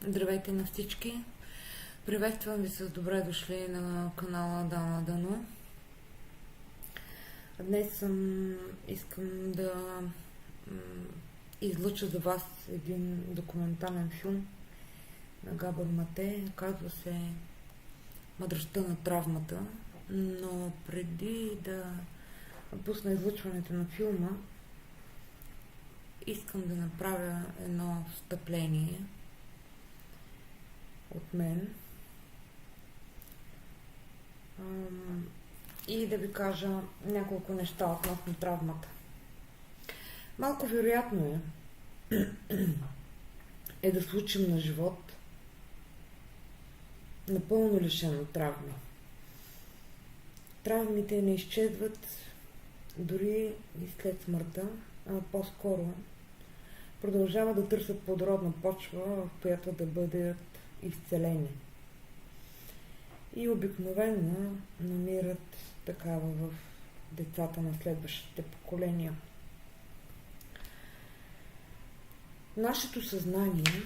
Здравейте на всички! Приветствам ви с добре дошли на канала Дана Дану. Днес искам да излъча за вас един документален филм на Габор Мате. Казва се Мъдростта на травмата. Но преди да пусна излъчването на филма, искам да направя едно встъпление от мен и да ви кажа няколко неща относно травмата. Малко вероятно е да случим на живот напълно лишен от травми. Травмите не изчезват дори и след смъртта, а по-скоро продължават да търсят плодородна почва, в която да бъдат изцелени. И обикновено намират такава в децата на следващите поколения. Нашето съзнание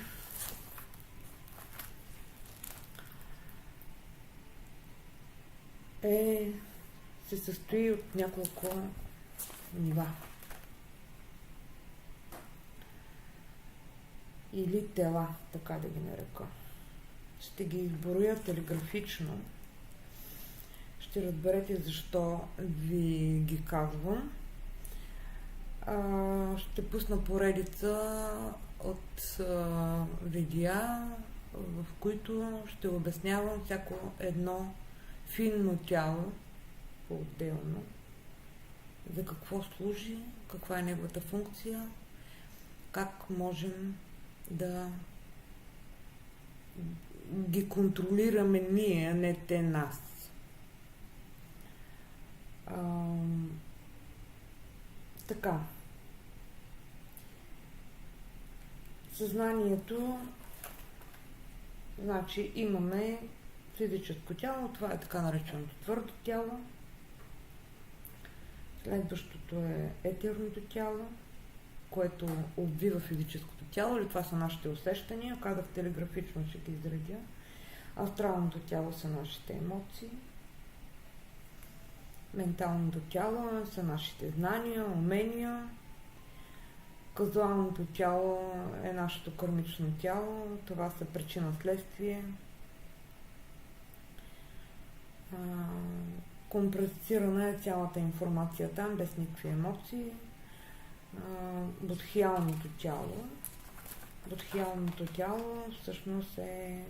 се състои от няколко нива. Или тела, така да ги нарека. Ще ги изброя телеграфично. Ще разберете защо ви ги казвам. Ще пусна поредица от видеа, в които ще обяснявам всяко едно финно тяло по-отделно, за какво служи, каква е неговата функция, как можем да ги контролираме ние, а не те нас. Така. Съзнанието, значи имаме физическо тяло, това е така нареченото твърдо тяло. Следващото е етерното тяло, което обвива физическото тяло, или това са нашите усещания, казах телеграфично ще ги изредя. Астралното тяло са нашите емоции. Менталното тяло са нашите знания, умения. Казуалното тяло е нашето кармично тяло, това са причина-следствие. Компресирана е цялата информация там, без никакви емоции. Бодхиалното тяло. Бодхиалното тяло всъщност е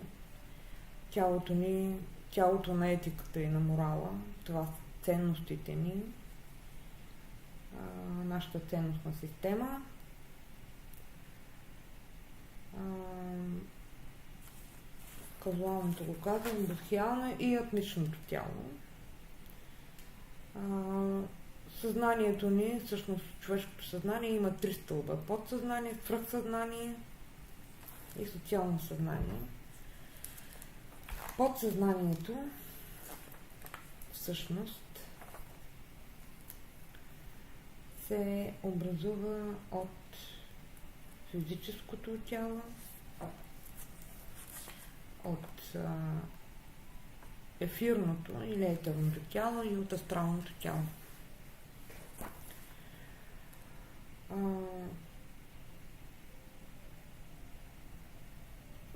тялото ни, тялото на етиката и на морала. Това са ценностите ни, нашата ценностна система. Казуалното го казвам, бодхиално и атмичното тяло. Съзнанието ни, всъщност човешкото съзнание има три стълба. Подсъзнание, свръхсъзнание и социално съзнание. Подсъзнанието всъщност се образува от физическото тяло, от ефирното или етерното тяло и от астралното тяло.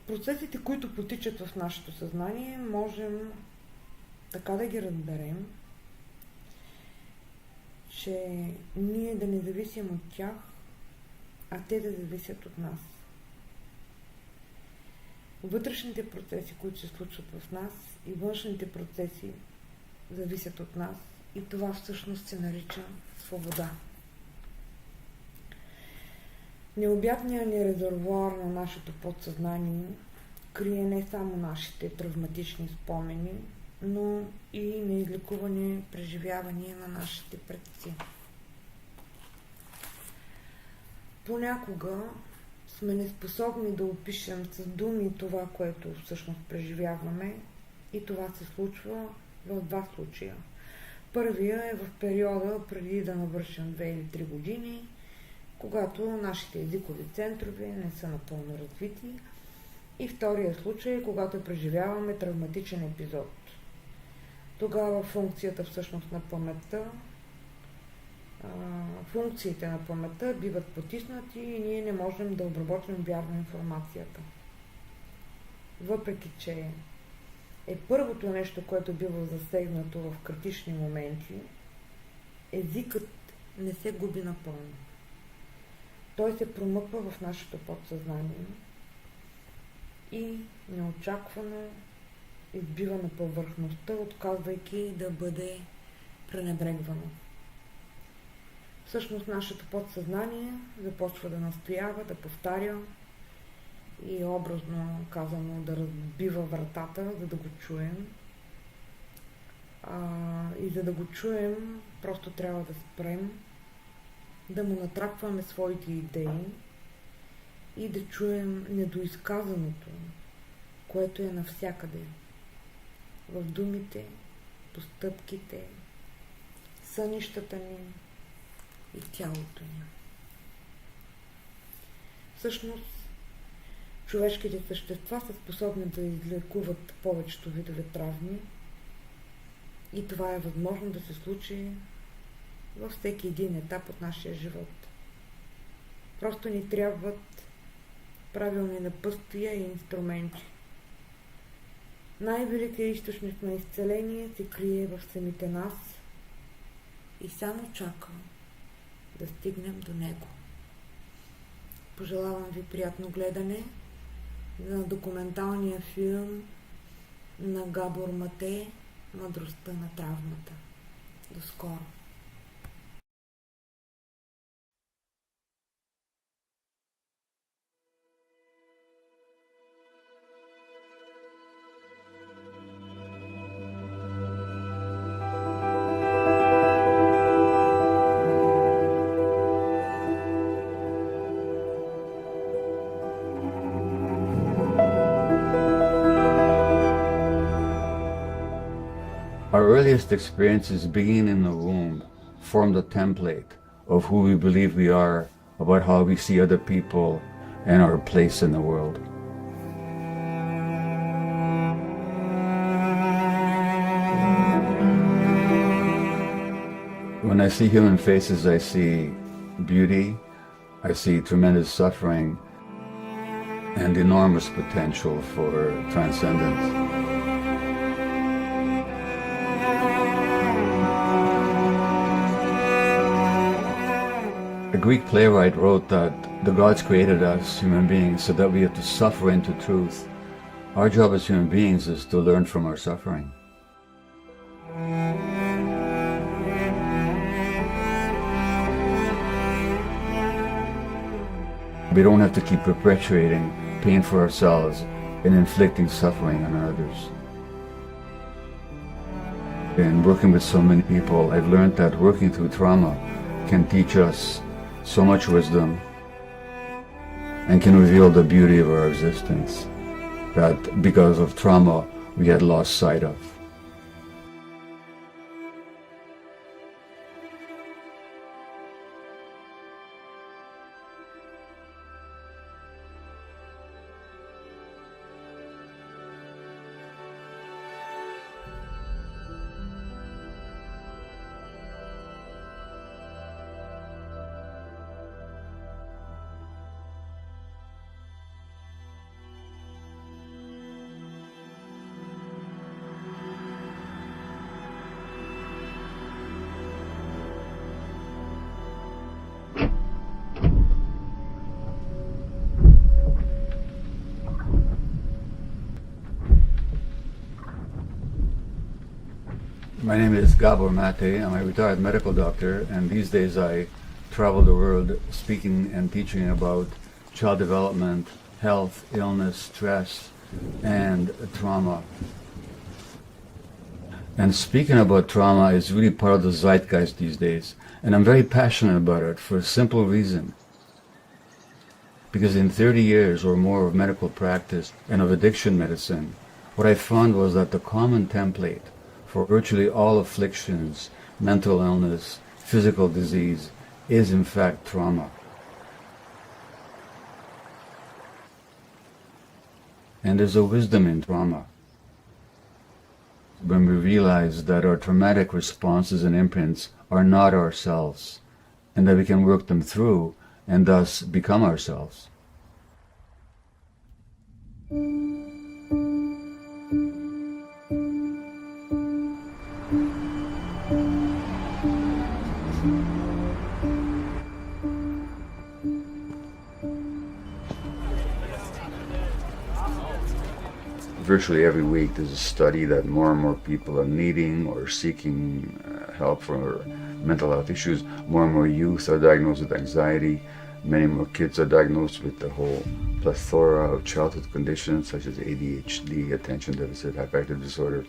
Процесите, които потичат в нашето съзнание, можем така да ги разберем, че ние да не зависим от тях, а те да зависят от нас. Вътрешните процеси, които се случват в нас, и външните процеси зависят от нас, и това всъщност се нарича свобода. Необятният ни резервоар на нашето подсъзнание крие не само нашите травматични спомени, но и неизлекувани преживявания на нашите предци. Понякога сме неспособни да опишем с думи това, което всъщност преживяваме, и това се случва в два случая. Първия е в периода преди да навършим 2 или 3 години, когато нашите езикови центрове не са напълно развити И втория случай е когато преживяваме травматичен епизод. Тогава функциите на паметта биват потиснати и ние не можем да обработим вярно информацията. Въпреки че е първото нещо, което бива засегнато в критични моменти, езикът не се губи напълно. Той се промъква в нашето подсъзнание и неочаквано избива на повърхността, отказвайки да бъде пренебрегвано. Всъщност нашето подсъзнание започва да настоява, да повтаря и образно казано да разбива вратата, за да го чуем. И за да го чуем, просто трябва да спрем, да му натрапваме своите идеи и да чуем недоизказаното, което е навсякъде. В думите, постъпките, сънищата ни и тялото ни. Всъщност, човешките същества са способни да излекуват повечето видове травми и това е възможно да се случи във всеки един етап от нашия живот. Просто ни трябват правилни напътствия и инструменти. Най-великият източник на изцеление се крие в самите нас и само чака да стигнем до него. Пожелавам ви приятно гледане на документалния филм на Габор Мате "Мъдростта на травмата". До скоро! Our earliest experiences, beginning in the womb, form the template of who we believe we are, about how we see other people, and our place in the world. When I see human faces, I see beauty, I see tremendous suffering, and enormous potential for transcendence. A Greek playwright wrote that the gods created us, human beings, so that we have to suffer into truth. Our job as human beings is to learn from our suffering. We don't have to keep perpetuating pain for ourselves and inflicting suffering on others. In working with so many people, I've learned that working through trauma can teach us so much wisdom and can reveal the beauty of our existence that because of trauma we had lost sight of. My name is Gabor Mate. I'm a retired medical doctor, and these days I travel the world speaking and teaching about child development, health, illness, stress, and trauma. And speaking about trauma is really part of the zeitgeist these days, and I'm very passionate about it for a simple reason. Because in 30 years or more of medical practice and of addiction medicine, what I found was that the common template for virtually all afflictions, mental illness, physical disease, is in fact trauma. And there's a wisdom in trauma. When we realize that our traumatic responses and imprints are not ourselves, and that we can work them through and thus become ourselves. Virtually every week there's a study that more and more people are needing or seeking help for mental health issues. More and more youth are diagnosed with anxiety. Many more kids are diagnosed with the whole plethora of childhood conditions such as ADHD, attention deficit hyperactive disorder.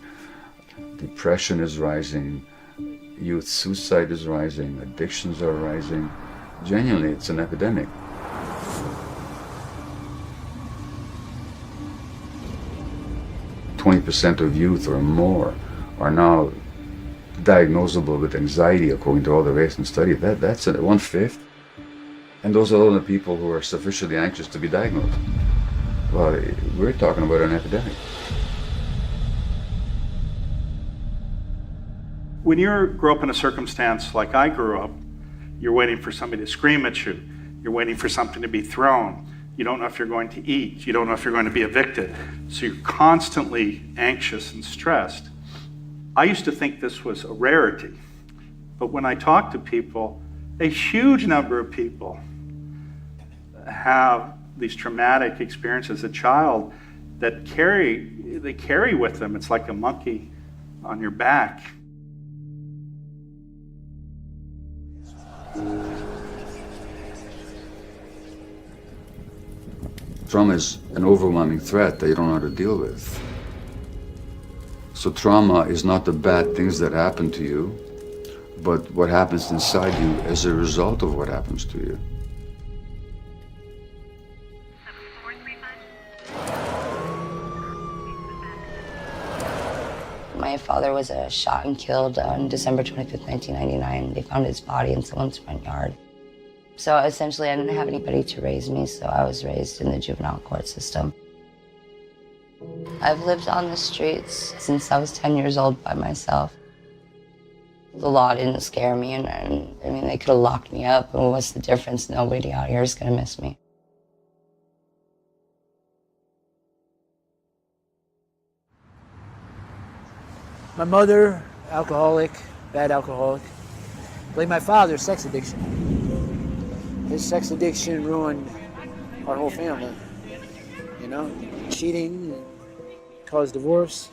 Depression is rising. Youth suicide is rising. Addictions are rising. Genuinely, it's an epidemic. % of youth or more are now diagnosable with anxiety according to all the recent studies. That's 1/5. And those are all the people who are sufficiently anxious to be diagnosed. Well, we're talking about an epidemic. When you grow up in a circumstance like I grew up, you're waiting for somebody to scream at you. You're waiting for something to be thrown. You don't know if you're going to eat. You don't know if you're going to be evicted. So you're constantly anxious and stressed. I used to think this was a rarity. But when I talk to people, a huge number of people have these traumatic experiences as a child that they carry with them. It's like a monkey on your back. Trauma is an overwhelming threat that you don't know how to deal with. So trauma is not the bad things that happen to you, but what happens inside you as a result of what happens to you. My father was shot and killed on December 25th, 1999. They found his body in someone's front yard. So essentially I didn't have anybody to raise me, so I was raised in the juvenile court system. I've lived on the streets since I was 10 years old by myself. The law didn't scare me, and I mean, they could have locked me up, and what's the difference? Nobody out here is going to miss me. My mother, alcoholic, bad alcoholic. Blame my father, sex addiction. His sex addiction ruined our whole family. You know, cheating caused divorce.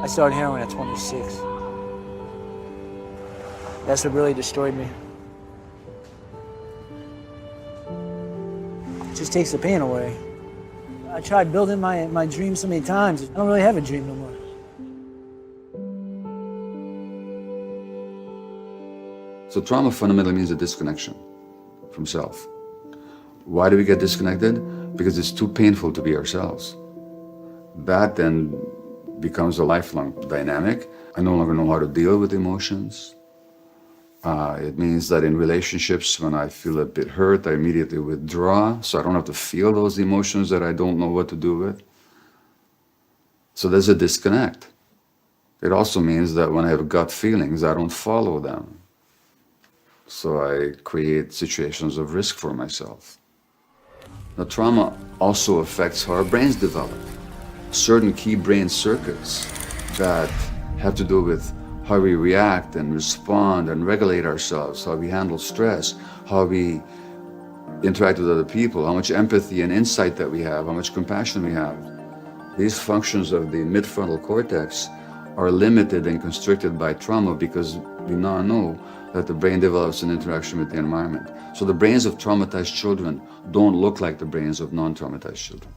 I started heroin at 26. That's what really destroyed me. It just takes the pain away. I tried building my dream so many times. I don't really have a dream no more. So trauma fundamentally means a disconnection from self. Why do we get disconnected? Because it's too painful to be ourselves. That then becomes a lifelong dynamic. I no longer know how to deal with emotions. It means that in relationships, when I feel a bit hurt, I immediately withdraw, so I don't have to feel those emotions that I don't know what to do with. So there's a disconnect. It also means that when I have gut feelings, I don't follow them. So I create situations of risk for myself. Now, trauma also affects how our brains develop. Certain key brain circuits that have to do with how we react and respond and regulate ourselves, how we handle stress, how we interact with other people, how much empathy and insight that we have, how much compassion we have. These functions of the midfrontal cortex are limited and constricted by trauma because we now know that the brain develops in interaction with the environment. So the brains of traumatized children don't look like the brains of non-traumatized children.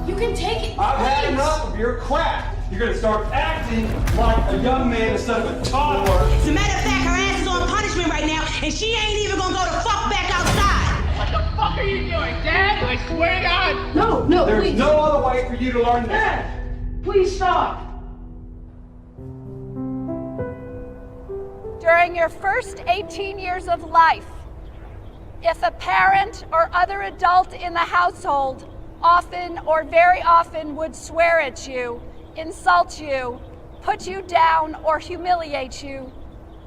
You can take it. I've had enough of your crap. You're gonna start acting like a young man instead of a toddler. As a matter of fact, her ass is on punishment right now, and she ain't even gonna go the fuck back outside. What the fuck are you doing, Dad? I swear to God. No, There's please. no other way for you to learn this. Dad, please stop. During your first 18 years of life, if a parent or other adult in the household often or very often would swear at you, insult you, put you down, or humiliate you,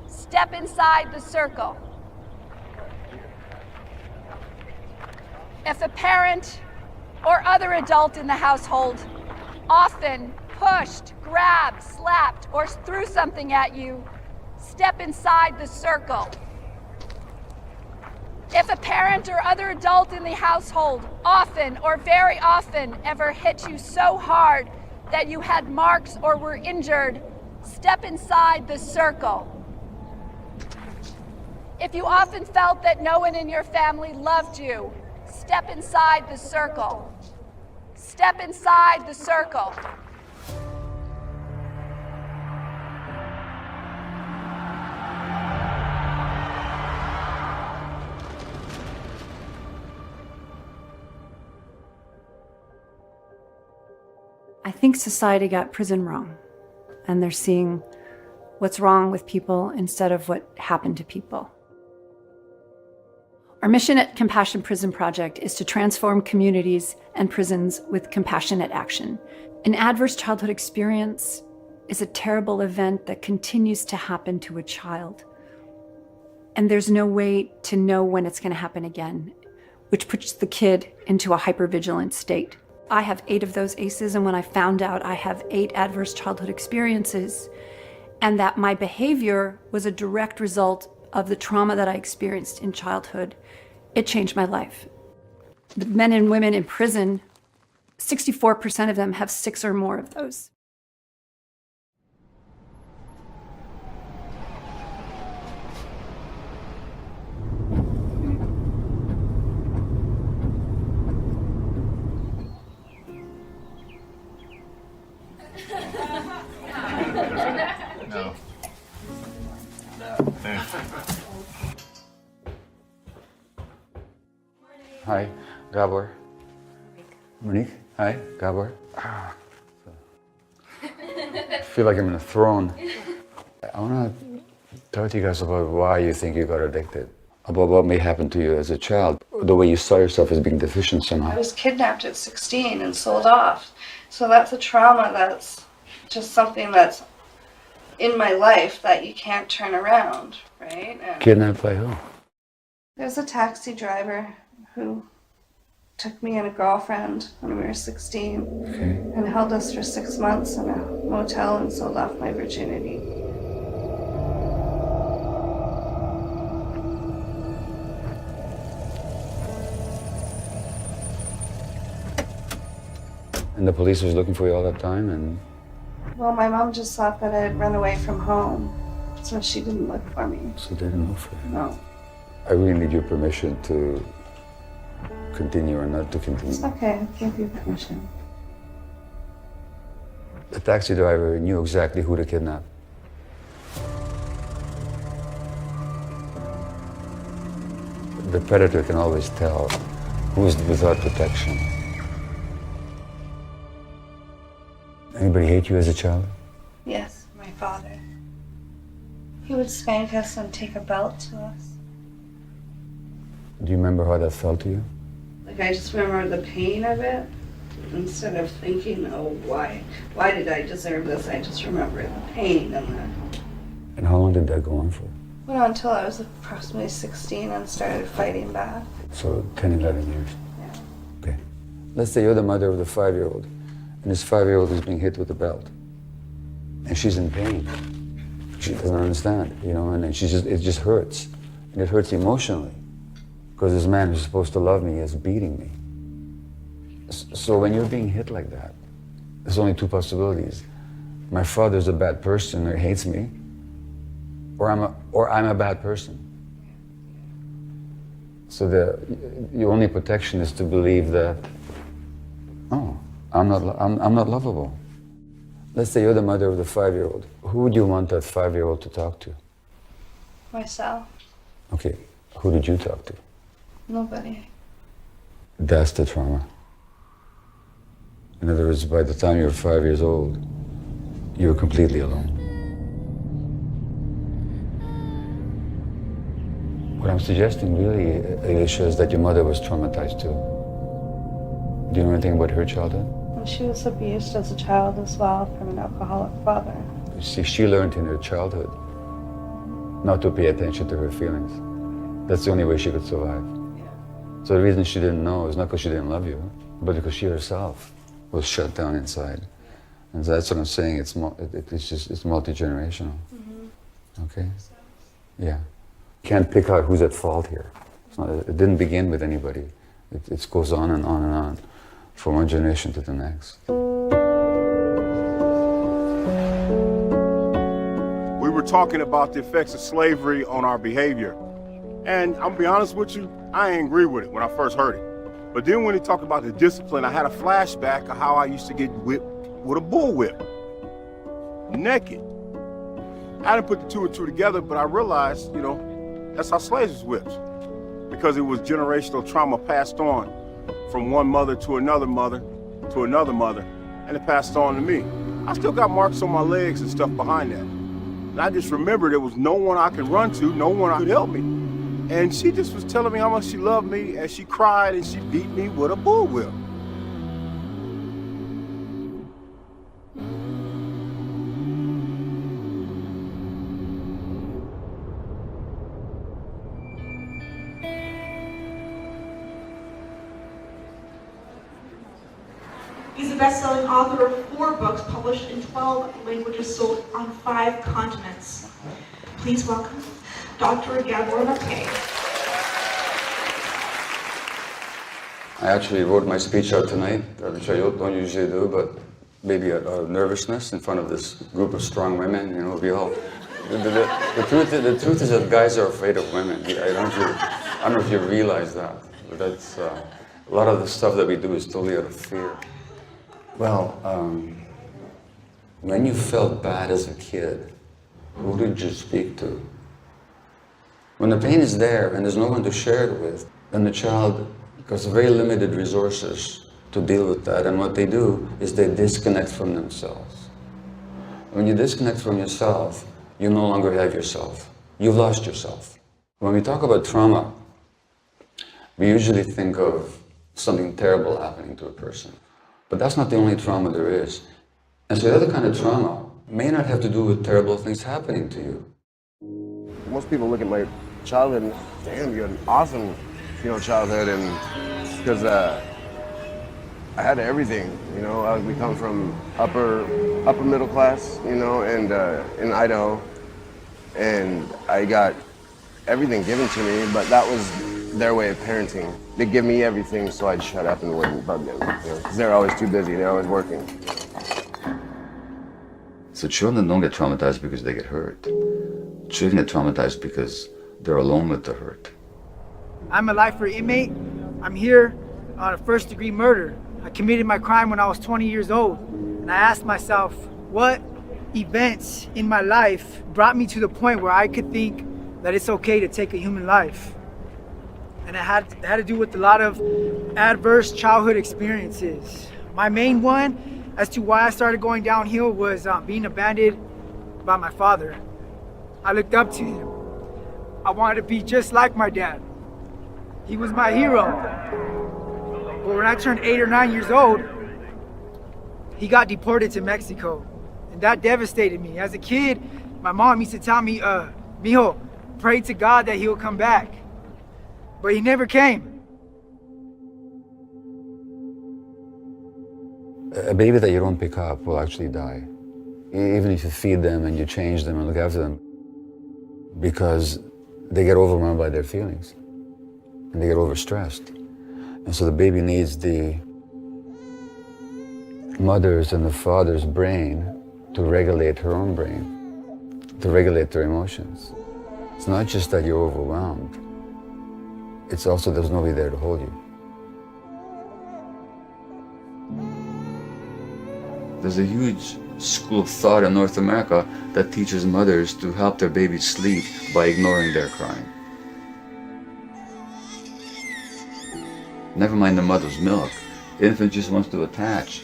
step inside the circle. If a parent or other adult in the household often pushed, grabbed, slapped, or threw something at you, step inside the circle. If a parent or other adult in the household often or very often ever hit you so hard that you had marks or were injured, step inside the circle. If you often felt that no one in your family loved you, step inside the circle. Step inside the circle. I think society got prison wrong, and they're seeing what's wrong with people instead of what happened to people. Our mission at Compassion Prison Project is to transform communities and prisons with compassionate action. An adverse childhood experience is a terrible event that continues to happen to a child. And there's no way to know when it's going to happen again, which puts the kid into a hypervigilant state. I have 8 of those ACEs, and when I found out I have 8 adverse childhood experiences, and that my behavior was a direct result of the trauma that I experienced in childhood, it changed my life. The men and women in prison, 64% of them have 6 or more of those. No. Hi, Gabor. Monique. Hi, Gabor. I feel like I'm in a throne. I want to talk to you guys about why you think you got addicted, about what may happen to you as a child, the way you saw yourself as being deficient somehow. I was kidnapped at 16 and sold off. So that's a trauma that's just something that's in my life that you can't turn around, right? And Kidnapped by who? there's a taxi driver who took me and a girlfriend when we were 16 and held us for 6 months in a motel and sold off my virginity. And the police was looking for you all that time, and Well, my mom just thought that I had run away from home, so she didn't look for me. so they didn't look for you. No. I really need your permission to continue or not to continue. It's okay, I'll give you permission. The taxi driver knew exactly who to kidnap. The predator can always tell who is without protection. Anybody hate you as a child? Yes, my father. He would spank us and take a belt to us. Do you remember how that felt to you? Like, I just remember the pain of it, instead of thinking, oh, why did I deserve this? I just remember the pain and the... And how long did that go on for? Went on until I was approximately 16 and started fighting back. So 10, 11 years. Yeah. Okay. Let's say you're the mother of the 5-year-old, and this 5-year-old is being hit with a belt. And she's in pain. She doesn't understand, you know, and then it just hurts. And it hurts emotionally. Because this man who's supposed to love me is beating me. So when you're being hit like that, there's only 2 possibilities. My father's a bad person or hates me, or I'm a bad person. So the only protection is to believe that, oh, I'm not lovable. Let's say you're the mother of the 5-year-old. Who would you want that 5-year-old to talk to? Myself. Okay, who did you talk to? Nobody. That's the trauma. In other words, by the time you're 5 years old, you're completely alone. What I'm suggesting really, Alicia, is that your mother was traumatized too. Do you know anything about her childhood? And she was abused as a child as well from an alcoholic father. See, she learned in her childhood not to pay attention to her feelings. That's the only way she could survive. Yeah. So the reason she didn't know is not because she didn't love you, but because she herself was shut down inside. And that's what I'm saying, it's multi-generational. Mm-hmm. Okay? Yeah. You can't pick out who's at fault here. It didn't begin with anybody. It goes on and on and on, from one generation to the next. We were talking about the effects of slavery on our behavior. And I'm gonna be honest with you, I ain't agree with it when I first heard it. But then when he talked about the discipline, I had a flashback of how I used to get whipped with a bullwhip, naked. I didn't put the two and two together, but I realized, you know, that's how slaves was whipped. Because it was generational trauma passed on from one mother to another mother to another mother, and it passed on to me. I still got marks on my legs and stuff behind that. And I just remember there was no one I could run to, no one could help me. And she just was telling me how much she loved me, and she cried and she beat me with a bullwhip. He's a best-selling author of 4 books published in 12 languages, sold on 5 continents. Please welcome Dr. Gabor Maté. I actually wrote my speech out tonight, which I don't usually do, but maybe out of nervousness in front of this group of strong women. You know, we all. The truth is that guys are afraid of women. I don't know if you realize that, but that's a lot of the stuff that we do is totally out of fear. Well, when you felt bad as a kid, who did you speak to? When the pain is there and there's no one to share it with, then the child has very limited resources to deal with that, and what they do is they disconnect from themselves. When you disconnect from yourself, you no longer have yourself. You've lost yourself. When we talk about trauma, we usually think of something terrible happening to a person. But that's not the only trauma there is. And so the other kind of trauma may not have to do with terrible things happening to you. Most people look at my childhood and, damn, you had an awesome, childhood, and because I had everything, we come from upper middle class, and in Idaho, and I got everything given to me, but that was their way of parenting. They'd give me everything so I'd shut up and wouldn't bug them, because they're always too busy, they're always working. So children don't get traumatized because they get hurt. Children get traumatized because they're alone with the hurt. I'm a lifer inmate. I'm here on a first-degree murder. I committed my crime when I was 20 years old, and I asked myself, what events in my life brought me to the point where I could think that it's okay to take a human life? And it had to do with a lot of adverse childhood experiences. My main one as to why I started going downhill was being abandoned by my father. I looked up to him. I wanted to be just like my dad. He was my hero. But when I turned 8 or 9 years old, he got deported to Mexico. And that devastated me. As a kid, my mom used to tell me, Mijo, pray to God that he'll come back. But he never came. A baby that you don't pick up will actually die. Even if you feed them and you change them and look after them, because they get overwhelmed by their feelings and they get overstressed. And so the baby needs the mother's and the father's brain to regulate her own brain, to regulate their emotions. It's not just that you're overwhelmed, it's also there's nobody there to hold you. There's a huge school of thought in North America that teaches mothers to help their babies sleep by ignoring their crying. Never mind the mother's milk. The infant just wants to attach,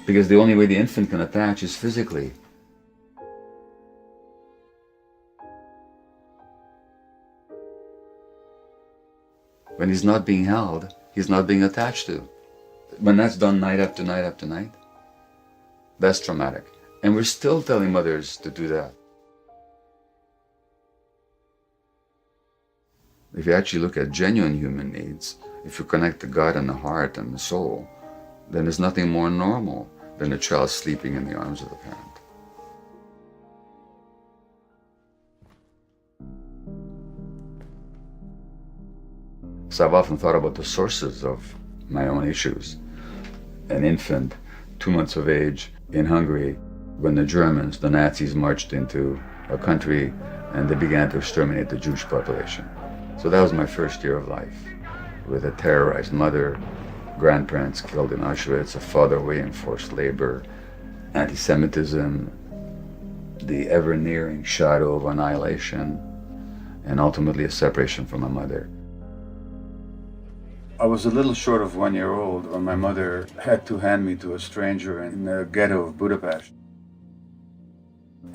because the only way the infant can attach is physically. When he's not being held, he's not being attached to. When that's done night after night after night, that's traumatic. And we're still telling mothers to do that. If you actually look at genuine human needs, if you connect to God and the heart and the soul, then there's nothing more normal than a child sleeping in the arms of the parent. So I've often thought about the sources of my own issues. An infant, 2 months of age, in Hungary, when the Germans, the Nazis, marched into a country and they began to exterminate the Jewish population. So that was my first year of life, with a terrorized mother, grandparents killed in Auschwitz, a father away in forced labor, anti-Semitism, the ever-nearing shadow of annihilation, and ultimately a separation from my mother. I was a little short of 1 year old when my mother had to hand me to a stranger in the ghetto of Budapest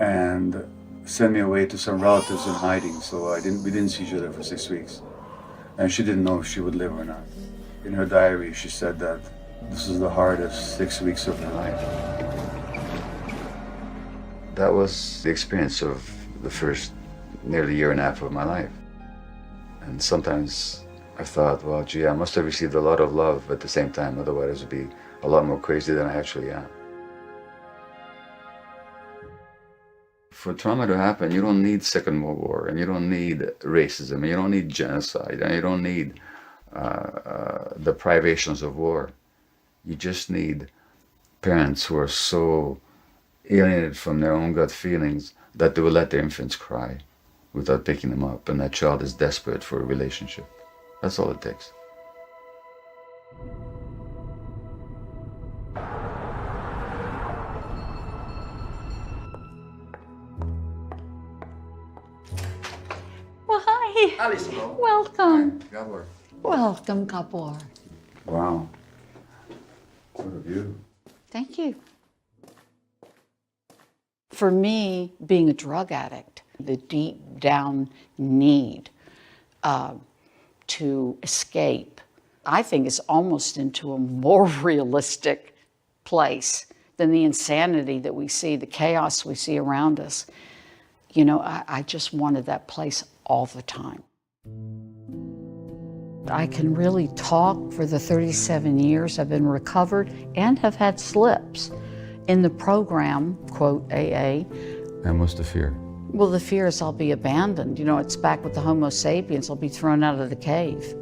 and send me away to some relatives in hiding, so we didn't see each other for 6 weeks. And she didn't know if she would live or not. In her diary, she said that this was the hardest 6 weeks of her life. That was the experience of the first nearly year and a half of my life. And sometimes I thought, well, gee, I must have received a lot of love at the same time, otherwise I'd be a lot more crazy than I actually am. For trauma to happen, you don't need Second World War, and you don't need racism, and you don't need genocide, and you don't need the privations of war. You just need parents who are so alienated from their own gut feelings that they will let their infants cry without picking them up, and that child is desperate for a relationship. That's all it takes. Well, hi. Alice, hello. Welcome. Hi, Gabor. Welcome, Gabor. Wow. What a view. Thank you. For me, being a drug addict, the deep down need to escape, I think, is almost into a more realistic place than the insanity that we see, the chaos we see around us. You know, I just wanted that place all the time. I can really talk for the 37 years I've been recovered and have had slips. In the program, quote, AA. And what's the fear? Well, the fear is I'll be abandoned. You know, it's back with the Homo sapiens. I'll be thrown out of the cave.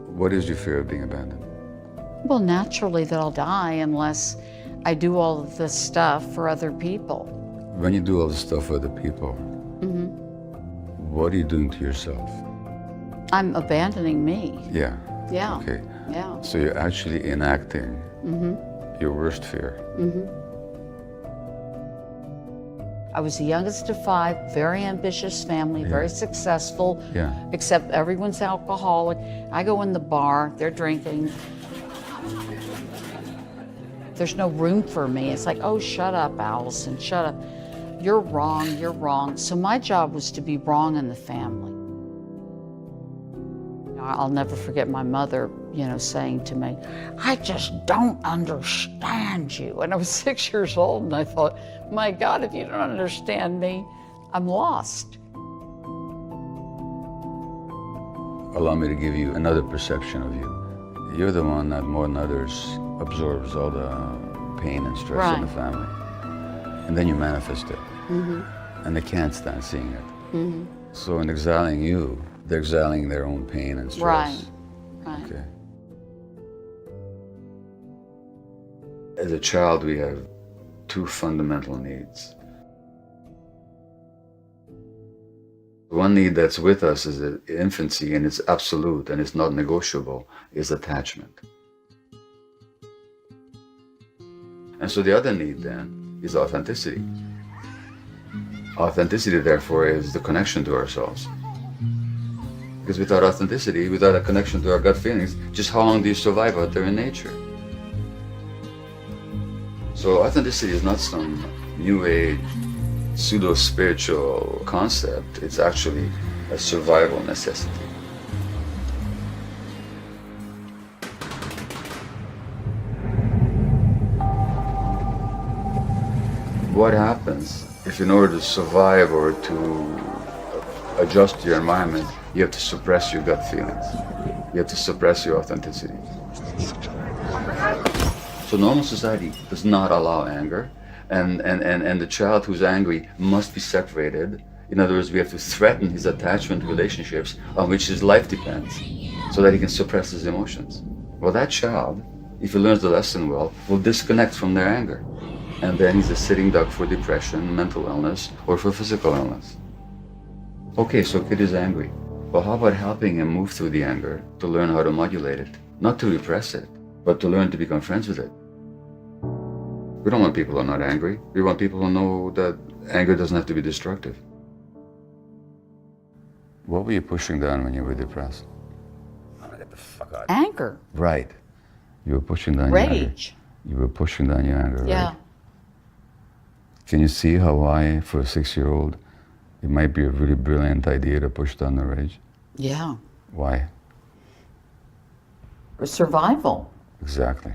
What is your fear of being abandoned? Well, naturally that I'll die unless I do all of this stuff for other people. When you do all this stuff for other people, what are you doing to yourself? I'm abandoning me. Yeah. Yeah. Okay. Yeah. So you're actually enacting your worst fear. I was the youngest of 5, very ambitious family, very successful, except everyone's alcoholic. I go in the bar, they're drinking. There's no room for me. It's like, oh, shut up, Allison, shut up. You're wrong, you're wrong. So my job was to be wrong in the family. I'll never forget my mother, you know, saying to me, I just don't understand you. And I was 6 years old and I thought, my God, if you don't understand me, I'm lost. Allow me to give you another perception of you. You're the one that more than others absorbs all the pain and stress in the family. And then you manifest it. And they can't stand seeing it. So in exiling you, they're exiling their own pain and stress. Right. Okay. As a child, we have 2 fundamental needs. One need that's with us is in infancy, and it's absolute and it's not negotiable, is attachment. And so the other need then is authenticity. Authenticity, therefore, is the connection to ourselves. Because without authenticity, without a connection to our gut feelings, just how long do you survive out there in nature? So authenticity is not some new age, pseudo-spiritual concept. It's actually a survival necessity. what happens if in order to survive or to adjust to your environment, you have to suppress your gut feelings. You have to suppress your authenticity. So normal society does not allow anger, and the child who's angry must be separated. In other words, we have to threaten his attachment relationships on which his life depends, so that he can suppress his emotions. Well, that child, if he learns the lesson well, will disconnect from their anger. And then he's a sitting duck for depression, mental illness, or for physical illness. Okay, so kid is angry. Well, how about helping him move through the anger to learn how to modulate it? Not to repress it, but to learn to become friends with it. We don't want people who are not angry. We want people who know that anger doesn't have to be destructive. What were you pushing down when you were depressed? Get the fuck out. Anger. Right. You were pushing down your anger. Rage. You were pushing down your anger, Yeah. right? Can you see how why, for a 6-year-old, it might be a really brilliant idea to push down the rage? Yeah. Why? Survival. Exactly.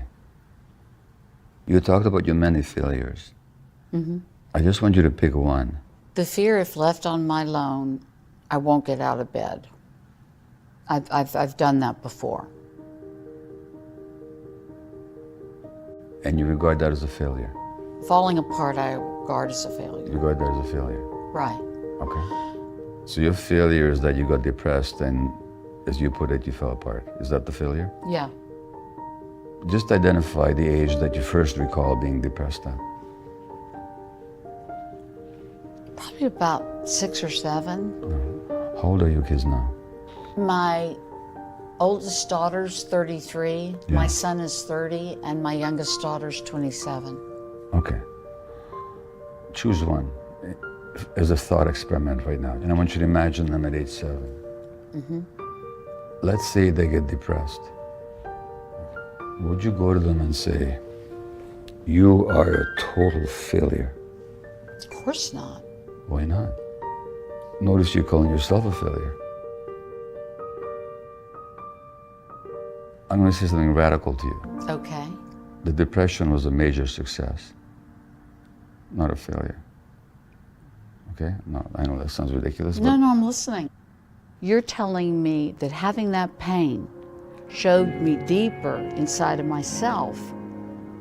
You talked about your many failures. Mm-hmm. I just want you to pick one. The fear, if left on my own, I won't get out of bed. I've done that before. And you regard that as a failure? Falling apart, I regard as a failure. You regard that as a failure? Right. Okay. So your failure is that you got depressed and, as you put it, you fell apart. Is that the failure? Yeah. Just identify the age that you first recall being depressed at. Probably about 6 or 7. How old are your kids now? My oldest daughter's 33, Yeah. my son is 30, and my youngest daughter's 27. Okay. Choose one as a thought experiment right now. And I want you to imagine them at age 7. Mm-hmm. Let's say they get depressed. Would you go to them and say, you are a total failure? Of course not. Why not? Notice you're calling yourself a failure. I'm going to say something radical to you. Okay. The depression was a major success, not a failure. Okay? No, I know that sounds ridiculous, but No, I'm listening. You're telling me that having that pain showed me deeper inside of myself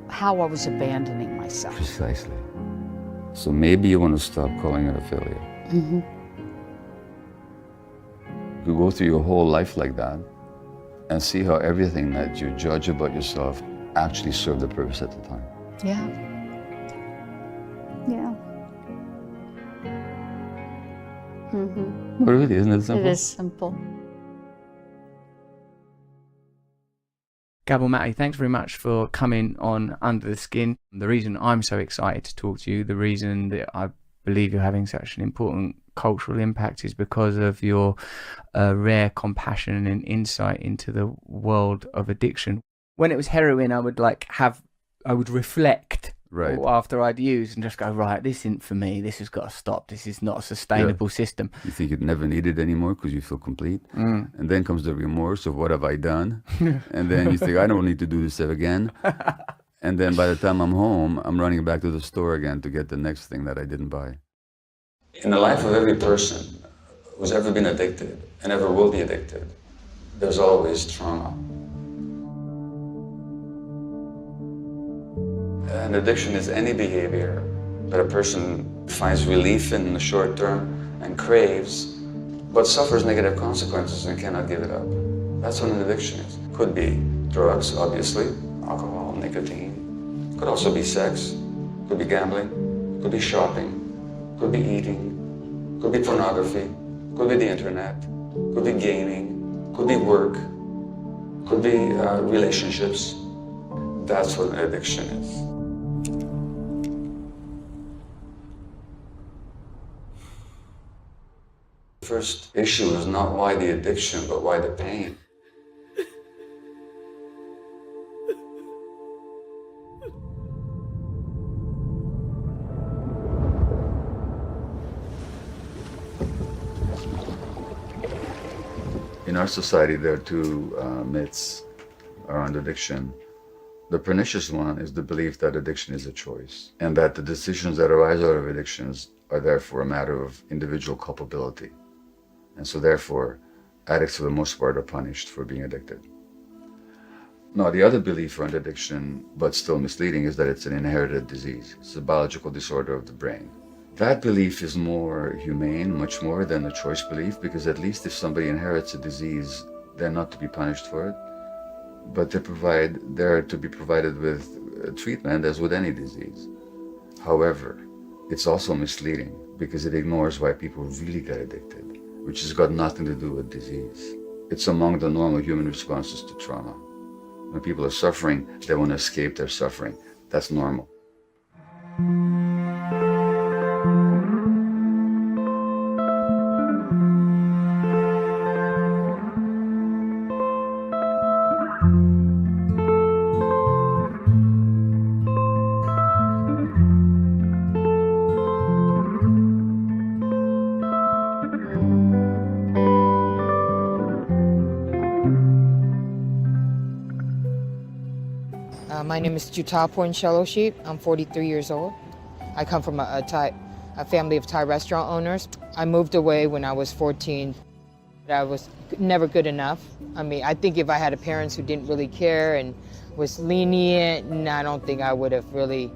how I was abandoning myself. precisely. So maybe you want to stop calling it a failure. Mm-hmm. You go through your whole life like that and see how everything that you judge about yourself actually served a purpose at the time. Yeah. Yeah. Mm-hmm. But really, isn't it simple? It is simple. Gabor Matti, thanks very much for coming on Under the Skin. The reason I'm so excited to talk to you, the reason that I believe you're having such an important cultural impact is because of your rare compassion and insight into the world of addiction. When it was heroin, I would reflect Right. after I'd used and just go, right, this isn't for me, this has got to stop, this is not a sustainable system. You think you'd never need it anymore because you feel complete. Mm. And then comes the remorse of what have I done? And then you think, I don't need to do this ever again. And then by the time I'm home, I'm running back to the store again to get the next thing that I didn't buy. In the life of every person who's ever been addicted and ever will be addicted, there's always trauma. An addiction is any behavior that a person finds relief in the short term and craves, but suffers negative consequences and cannot give it up. That's what an addiction is. Could be drugs, obviously, alcohol, nicotine. Could also be sex, could be gambling, could be shopping, could be eating, could be pornography, could be the internet, could be gaming, could be work, could be relationships. That's what an addiction is. The first issue is not why the addiction, but why the pain. In our society, there are two myths around addiction. The pernicious one is the belief that addiction is a choice, and that the decisions that arise out of addictions are therefore a matter of individual culpability. And so therefore, addicts for the most part are punished for being addicted. Now, the other belief around addiction, but still misleading, is that it's an inherited disease. It's a biological disorder of the brain. That belief is more humane, much more than a choice belief, because at least if somebody inherits a disease, they're not to be punished for it, but they're to be provided with treatment as with any disease. However, it's also misleading because it ignores why people really get addicted, which has got nothing to do with disease. It's among the normal human responses to trauma. When people are suffering, they want to escape their suffering. That's normal. My name is Jutapo Sheloshi. I'm 43 years old. I come from a family of Thai restaurant owners. I moved away when I was 14. I was never good enough. I mean, I think if I had parents who didn't really care and was lenient, I don't think I would have really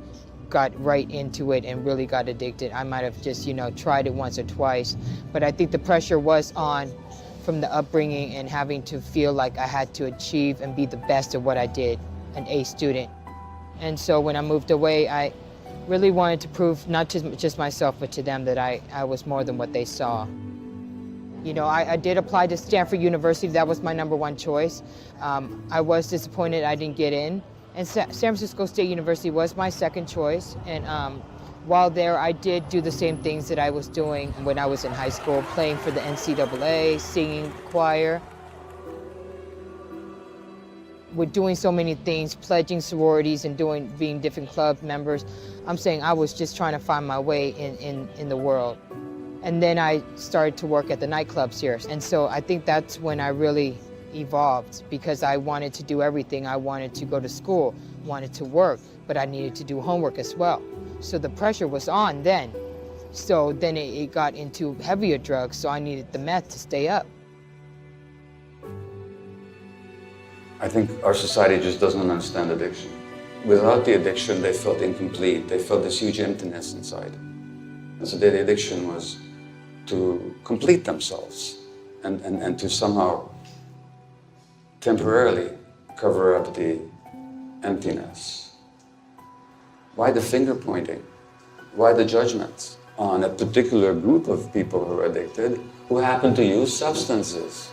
got right into it and really got addicted. I might have just, tried it once or twice. But I think the pressure was on from the upbringing and having to feel like I had to achieve and be the best at what I did. An A student. And so when I moved away, I really wanted to prove not to just myself, but to them that I was more than what they saw. I did apply to Stanford University. That was my #1 choice. I was disappointed I didn't get in. And San Francisco State University was my second choice. And while there, I did do the same things that I was doing when I was in high school, playing for the NCAA, singing choir. With doing so many things, pledging sororities and being different club members, I'm saying I was just trying to find my way in the world. And then I started to work at the nightclubs here. And so I think that's when I really evolved, because I wanted to do everything. I wanted to go to school, wanted to work, but I needed to do homework as well. So the pressure was on then. So then it got into heavier drugs, so I needed the meth to stay up. I think our society just doesn't understand addiction. Without the addiction, they felt incomplete. They felt this huge emptiness inside. And so the addiction was to complete themselves and to somehow temporarily cover up the emptiness. Why the finger pointing? Why the judgments on a particular group of people who are addicted who happen to use substances?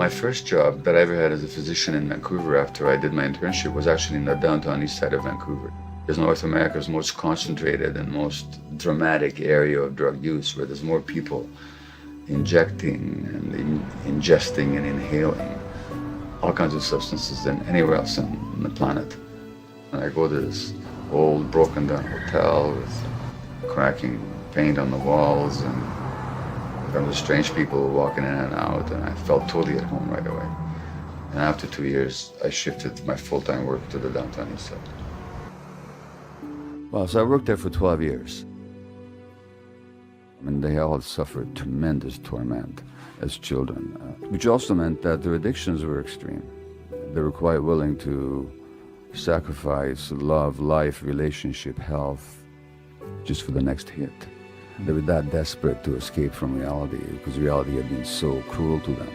My first job that I ever had as a physician in Vancouver after I did my internship was actually in the downtown east side of Vancouver. It's North America's most concentrated and most dramatic area of drug use, where there's more people injecting and ingesting and inhaling all kinds of substances than anywhere else on the planet. And I go to this old broken down hotel with cracking paint on the walls, and there were strange people walking in and out, and I felt totally at home right away. And after 2 years, I shifted my full-time work to the downtown east side. Well, so I worked there for 12 years. I mean, they all suffered tremendous torment as children, which also meant that their addictions were extreme. They were quite willing to sacrifice love, life, relationship, health, just for the next hit. They were that desperate to escape from reality because reality had been so cruel to them.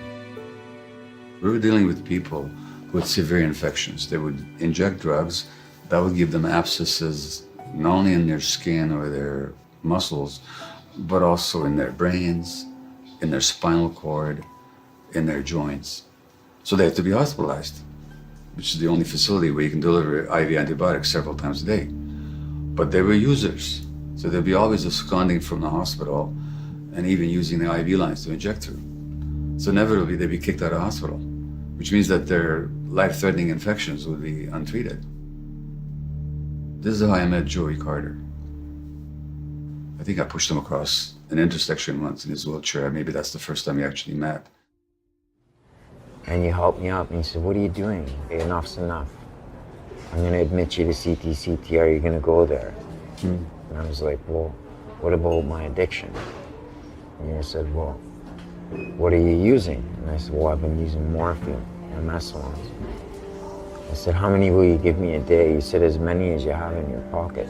We were dealing with people with severe infections. They would inject drugs that would give them abscesses not only in their skin or their muscles, but also in their brains, in their spinal cord, in their joints. So they had to be hospitalized, which is the only facility where you can deliver IV antibiotics several times a day. But they were users. So they'd be always absconding from the hospital and even using the IV lines to inject through. So inevitably they'd be kicked out of hospital, which means that their life-threatening infections would be untreated. This is how I met Joey Carter. I think I pushed him across an intersection once in his wheelchair. Maybe that's the first time we actually met. And you helped me up, and you said, what are you doing? Okay, enough's enough. I'm going to admit you to CT. Are you going to go there? And I was like, well, what about my addiction? And you said, well, what are you using? And I said, well, I've been using morphine and mescaline. I said, how many will you give me a day? You said, as many as you have in your pocket.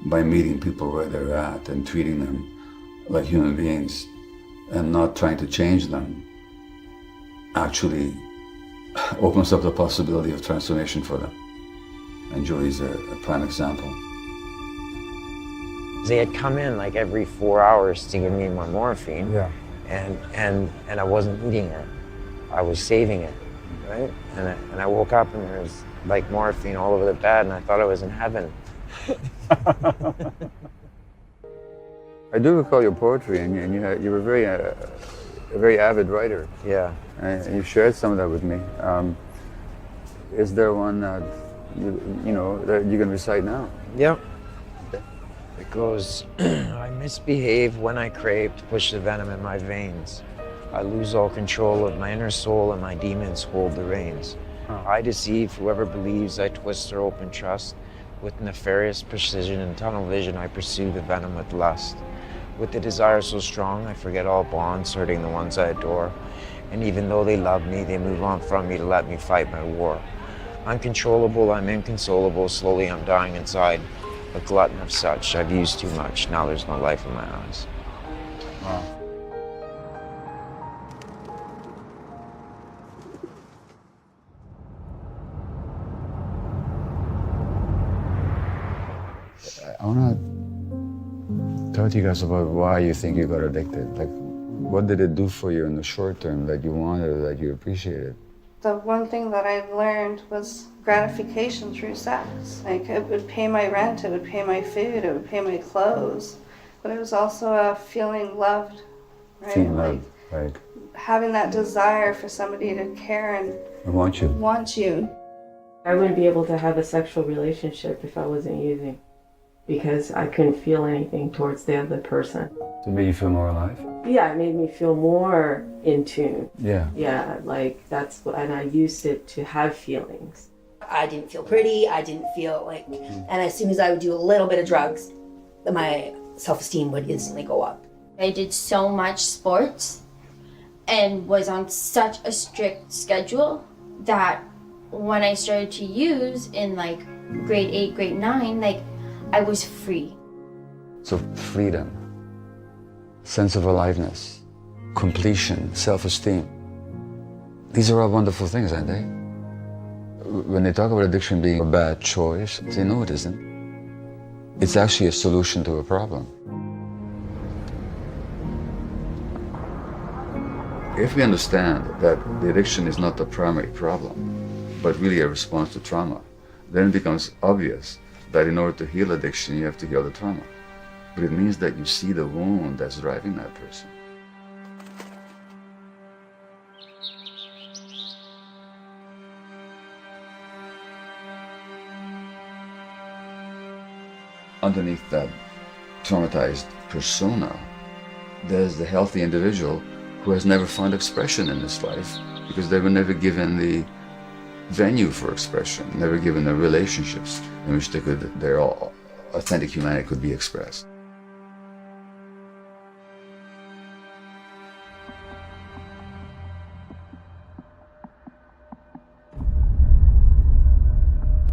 By meeting people where they're at and treating them like human beings and not trying to change them actually opens up the possibility of transformation for them. And Joey's a prime example. They had come in like every 4 hours to give me my morphine, and I wasn't eating it. I was saving it, right? And I woke up and there was like morphine all over the bed, and I thought I was in heaven. I do recall your poetry, and you were a very avid writer. Yeah. And you shared some of that with me. Is there one that that you can recite now? Yep. It goes, I misbehave when I crave to push the venom in my veins. I lose all control of my inner soul, and my demons hold the reins. I deceive whoever believes, I twist their open trust. With nefarious precision and tunnel vision, I pursue the venom with lust. With the desire so strong, I forget all bonds, hurting the ones I adore. And even though they love me, they move on from me to let me fight my war. Uncontrollable, I'm inconsolable, slowly I'm dying inside. A glutton of such, I've used too much, now there's no life in my eyes. Wow. I want to talk to you guys about why you think you got addicted. Like, what did it do for you in the short term that you wanted or that you appreciated? The one thing that I learned was gratification through sex. Like, it would pay my rent, it would pay my food, it would pay my clothes, but it was also a feeling loved, right? Feeling loved, right. Having that desire for somebody to care and want you. I wouldn't be able to have a sexual relationship if I wasn't using, because I couldn't feel anything towards the other person. To make you feel more alive? Yeah, it made me feel more in tune. Yeah. Yeah, like that's what, and I used it to have feelings. I didn't feel pretty, I didn't feel like, and as soon as I would do a little bit of drugs, my self-esteem would instantly go up. I did so much sports and was on such a strict schedule that when I started to use in like grade 8, grade 9, like I was free. So freedom, sense of aliveness, completion, self-esteem. These are all wonderful things, aren't they? When they talk about addiction being a bad choice, they know it isn't. It's actually a solution to a problem. If we understand that the addiction is not the primary problem, but really a response to trauma, then it becomes obvious that in order to heal addiction, you have to heal the trauma. But it means that you see the wound that's driving that person. Underneath that traumatized persona, there's the healthy individual who has never found expression in this life because they were never given the venue for expression, never given the relationships in which their authentic humanity could be expressed.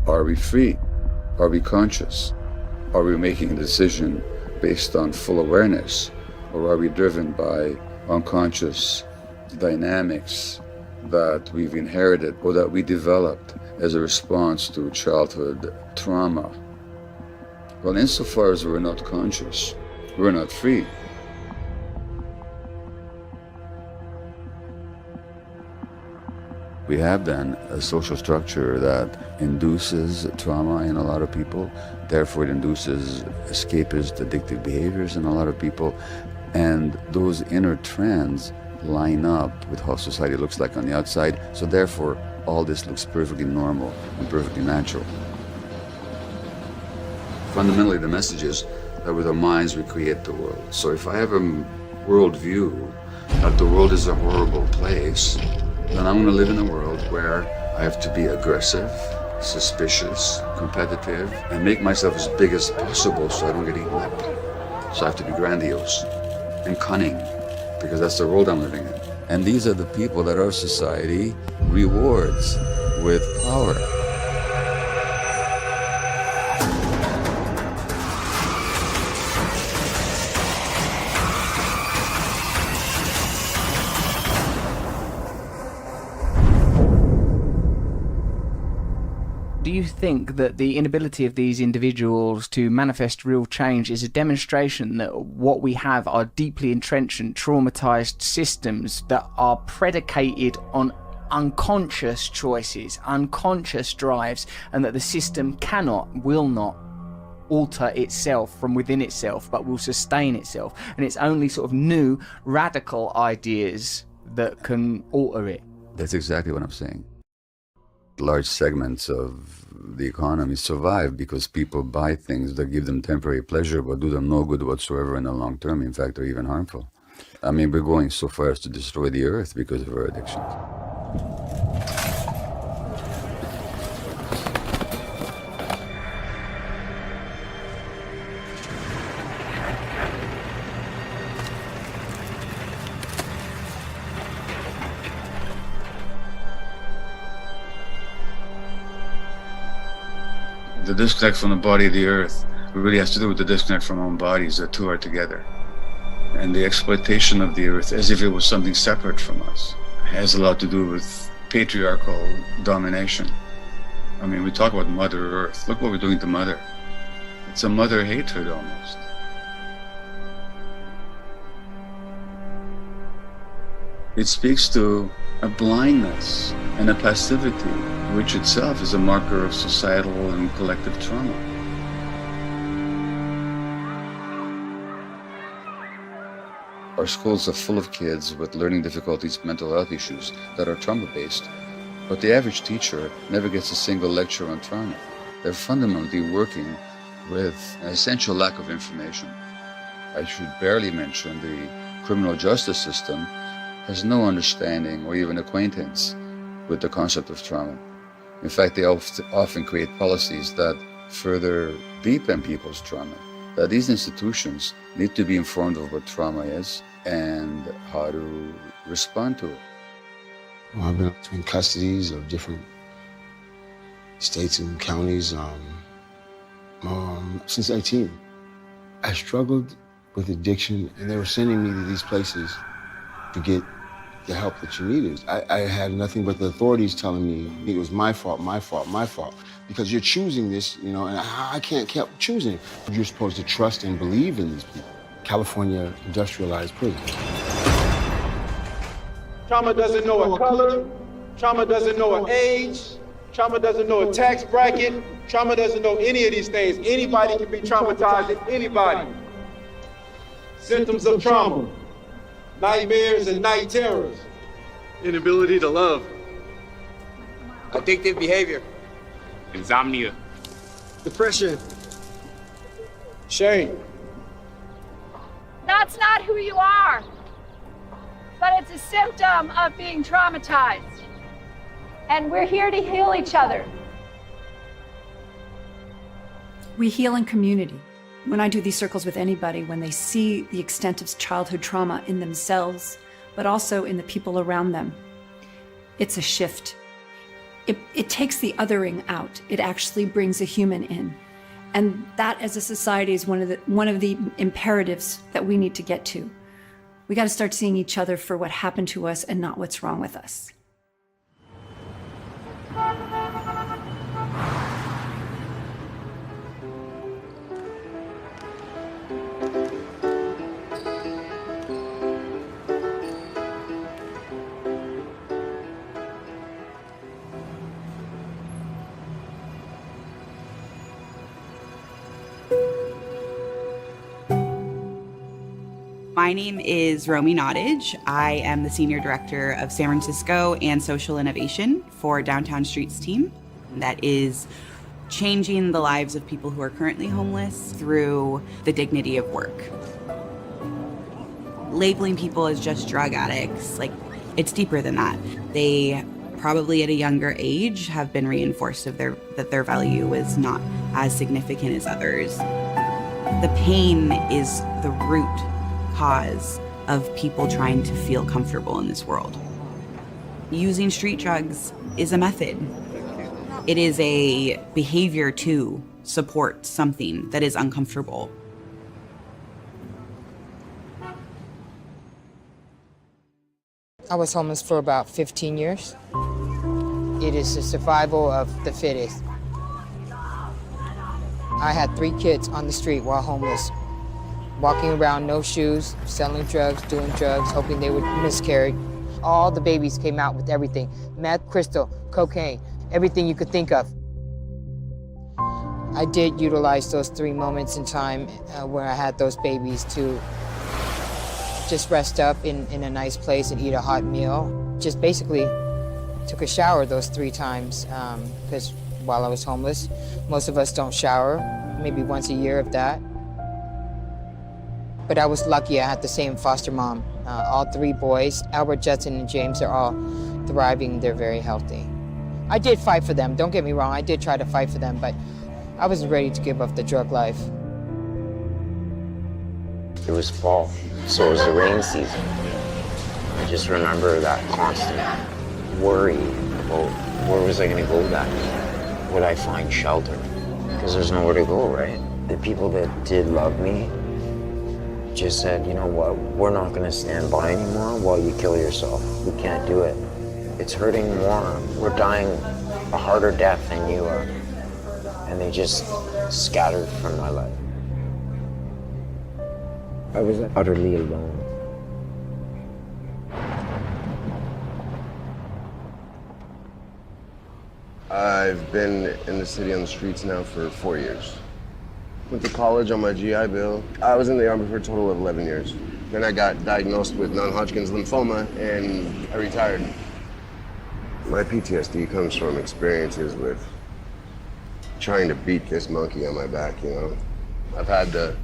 Are we free? Are we conscious? Are we making a decision based on full awareness? Or are we driven by unconscious dynamics that we've inherited or that we developed as a response to childhood trauma? Well, insofar as we're not conscious, we're not free. We have then a social structure that induces trauma in a lot of people, therefore it induces escapist, addictive behaviors in a lot of people, and those inner trends line up with how society looks like on the outside, so therefore all this looks perfectly normal and perfectly natural. Fundamentally, the message is that with our minds we create the world. So if I have a worldview that the world is a horrible place, then I'm going to live in a world where I have to be aggressive, suspicious, competitive, and make myself as big as possible so I don't get eaten up. So I have to be grandiose and cunning, because that's the world I'm living in. And these are the people that our society rewards with power. Do you think that the inability of these individuals to manifest real change is a demonstration that what we have are deeply entrenched and traumatized systems that are predicated on unconscious choices, unconscious drives, and that the system will not alter itself from within itself, but will sustain itself, and it's only sort of new radical ideas that can alter it? That's exactly what I'm saying. Large segments of the economy survive because people buy things that give them temporary pleasure but do them no good whatsoever in the long term. In fact, they're even harmful. I mean, we're going so far as to destroy the earth because of our addictions. The disconnect from the body of the earth really has to do with the disconnect from our own bodies. The two are together. And the exploitation of the earth as if it was something separate from us has a lot to do with patriarchal domination. I mean, we talk about Mother Earth. Look what we're doing to Mother. It's a mother hatred almost. It speaks to a blindness and a passivity, which itself is a marker of societal and collective trauma. Our schools are full of kids with learning difficulties, mental health issues that are trauma-based, but the average teacher never gets a single lecture on trauma. They're fundamentally working with an essential lack of information. I should barely mention the criminal justice system has no understanding or even acquaintance with the concept of trauma. In fact, they often create policies that further deepen people's trauma. That these institutions need to be informed of what trauma is and how to respond to it. Well, I've been in custodies of different states and counties since 18. I struggled with addiction, and they were sending me to these places to get the help that you needed. I had nothing but the authorities telling me it was my fault, because you're choosing this, and I can't keep choosing. You're supposed to trust and believe in these people. California industrialized prison. Trauma doesn't know a color. Trauma doesn't know an age. Trauma doesn't know a tax bracket. Trauma doesn't know any of these things. Anybody can be traumatized, anybody. Symptoms of trauma. Nightmares and night terrors. Inability to love. Addictive behavior. Insomnia. Depression. Shame. That's not who you are, but it's a symptom of being traumatized. And we're here to heal each other. We heal in community. When I do these circles with anybody, when they see the extent of childhood trauma in themselves, but also in the people around them, it's a shift. It takes the othering out. It actually brings a human in. And that, as a society, is one of the imperatives that we need to get to. We got to start seeing each other for what happened to us and not what's wrong with us. My name is Romy Nottage. I am the Senior Director of San Francisco and Social Innovation for Downtown Streets team. That is changing the lives of people who are currently homeless through the dignity of work. Labeling people as just drug addicts, like, it's deeper than that. They probably at a younger age have been reinforced that their value is not as significant as others. The pain is the root cause of people trying to feel comfortable in this world. Using street drugs is a method. It is a behavior to support something that is uncomfortable. I was homeless for about 15 years. It is the survival of the fittest. I had 3 kids on the street while homeless, walking around, no shoes, selling drugs, doing drugs, hoping they would miscarry. All the babies came out with everything: meth, crystal, cocaine, everything you could think of. I did utilize those 3 moments in time where I had those babies to just rest up in a nice place and eat a hot meal. Just basically took a shower those 3 times because while I was homeless, most of us don't shower, maybe once a year if that. But I was lucky I had the same foster mom. All 3 boys, Albert, Judson, and James, are all thriving. They're very healthy. I did fight for them, don't get me wrong. I did try to fight for them, but I wasn't ready to give up the drug life. It was fall, so it was the rain season. I just remember that constant worry about where was I gonna go that night? Would I find shelter? Because there's nowhere to go, right? The people that did love me just said, you know what, we're not gonna stand by anymore while you kill yourself. We can't do it. It's hurting more. We're dying a harder death than you are. And they just scattered from my life. I was utterly alone. I've been in the city on the streets now for 4 years. Went to college on my GI Bill. I was in the Army for a total of 11 years. Then I got diagnosed with non-Hodgkin's lymphoma and I retired. My PTSD comes from experiences with trying to beat this monkey on my back, you know? I've had the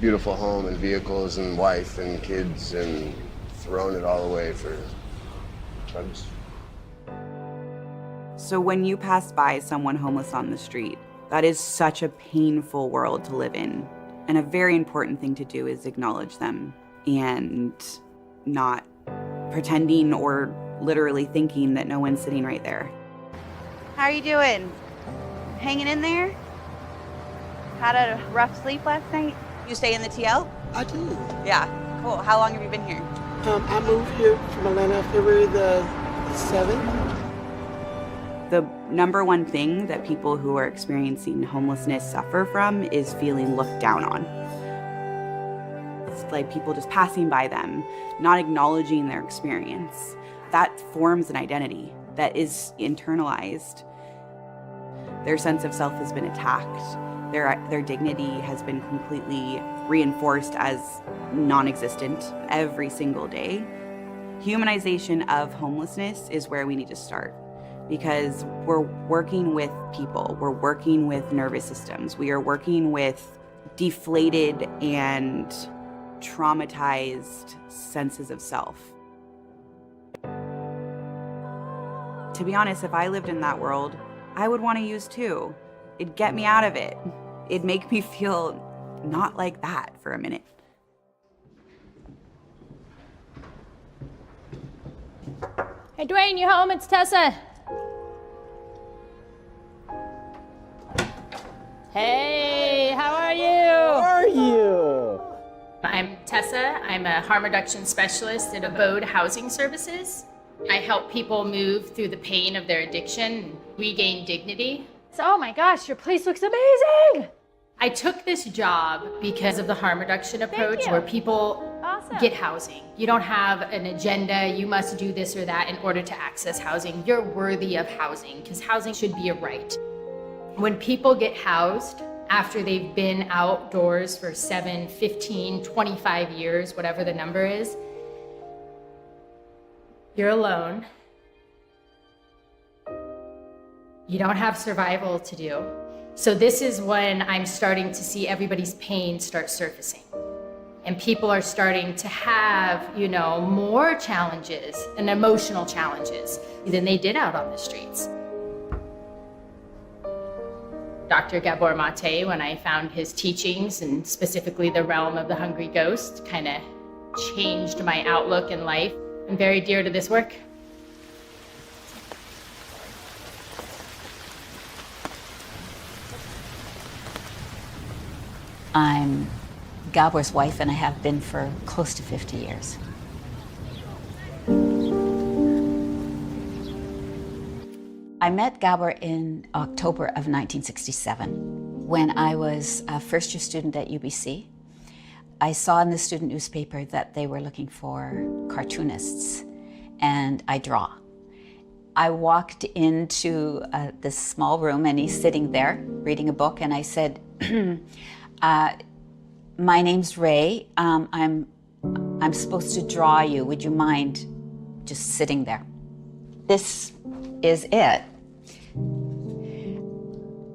beautiful home and vehicles and wife and kids and thrown it all away for drugs. So when you pass by someone homeless on the street, that is such a painful world to live in. And a very important thing to do is acknowledge them and not pretending or literally thinking that no one's sitting right there. How are you doing? Hanging in there? Had a rough sleep last night? You stay in the TL? I do. Yeah, cool. How long have you been here? I moved here from Atlanta February the 7th. The number one thing that people who are experiencing homelessness suffer from is feeling looked down on. It's like people just passing by them, not acknowledging their experience. That forms an identity that is internalized. Their sense of self has been attacked. Their dignity has been completely reinforced as non-existent every single day. Humanization of homelessness is where we need to start, because we're working with people, we're working with nervous systems, we are working with deflated and traumatized senses of self. To be honest, if I lived in that world, I would want to use too. It'd get me out of it. It'd make me feel not like that for a minute. Hey, Dwayne, you home? It's Tessa. Hey, how are you? How are you? I'm Tessa. I'm a harm reduction specialist at Abode Housing Services. I help people move through the pain of their addiction and regain dignity. So, oh my gosh, your place looks amazing! I took this job because of the harm reduction approach where people get housing. You don't have an agenda, you must do this or that in order to access housing. You're worthy of housing because housing should be a right. When people get housed after they've been outdoors for 7, 15, 25 years, whatever the number is, you're alone. You don't have survival to do. So this is when I'm starting to see everybody's pain start surfacing. And people are starting to have, more challenges and emotional challenges than they did out on the streets. Dr. Gabor Mate, when I found his teachings and specifically the realm of the hungry ghost, kind of changed my outlook in life. I'm very dear to this work. I'm Gabor's wife, and I have been for close to 50 years. I met Gabor in October of 1967 when I was a first-year student at UBC. I saw in the student newspaper that they were looking for cartoonists, and I draw. I walked into this small room, and he's sitting there reading a book, and I said, my name's Ray. I'm supposed to draw you. Would you mind just sitting there? This is it.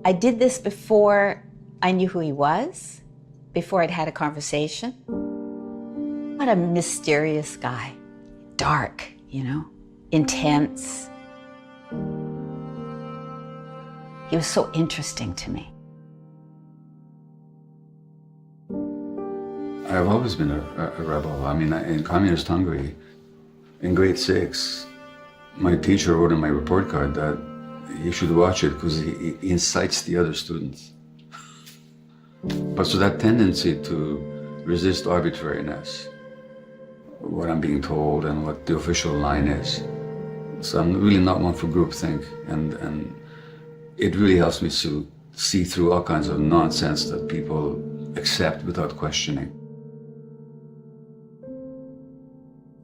I did this before I knew who he was, before I'd had a conversation. What a mysterious guy. Dark, intense. He was so interesting to me. I've always been a rebel. I mean, in communist Hungary, in grade 6, my teacher wrote in my report card that you should watch it because he incites the other students. But so that tendency to resist arbitrariness, what I'm being told and what the official line is. So I'm really not one for groupthink, and it really helps me to see through all kinds of nonsense that people accept without questioning.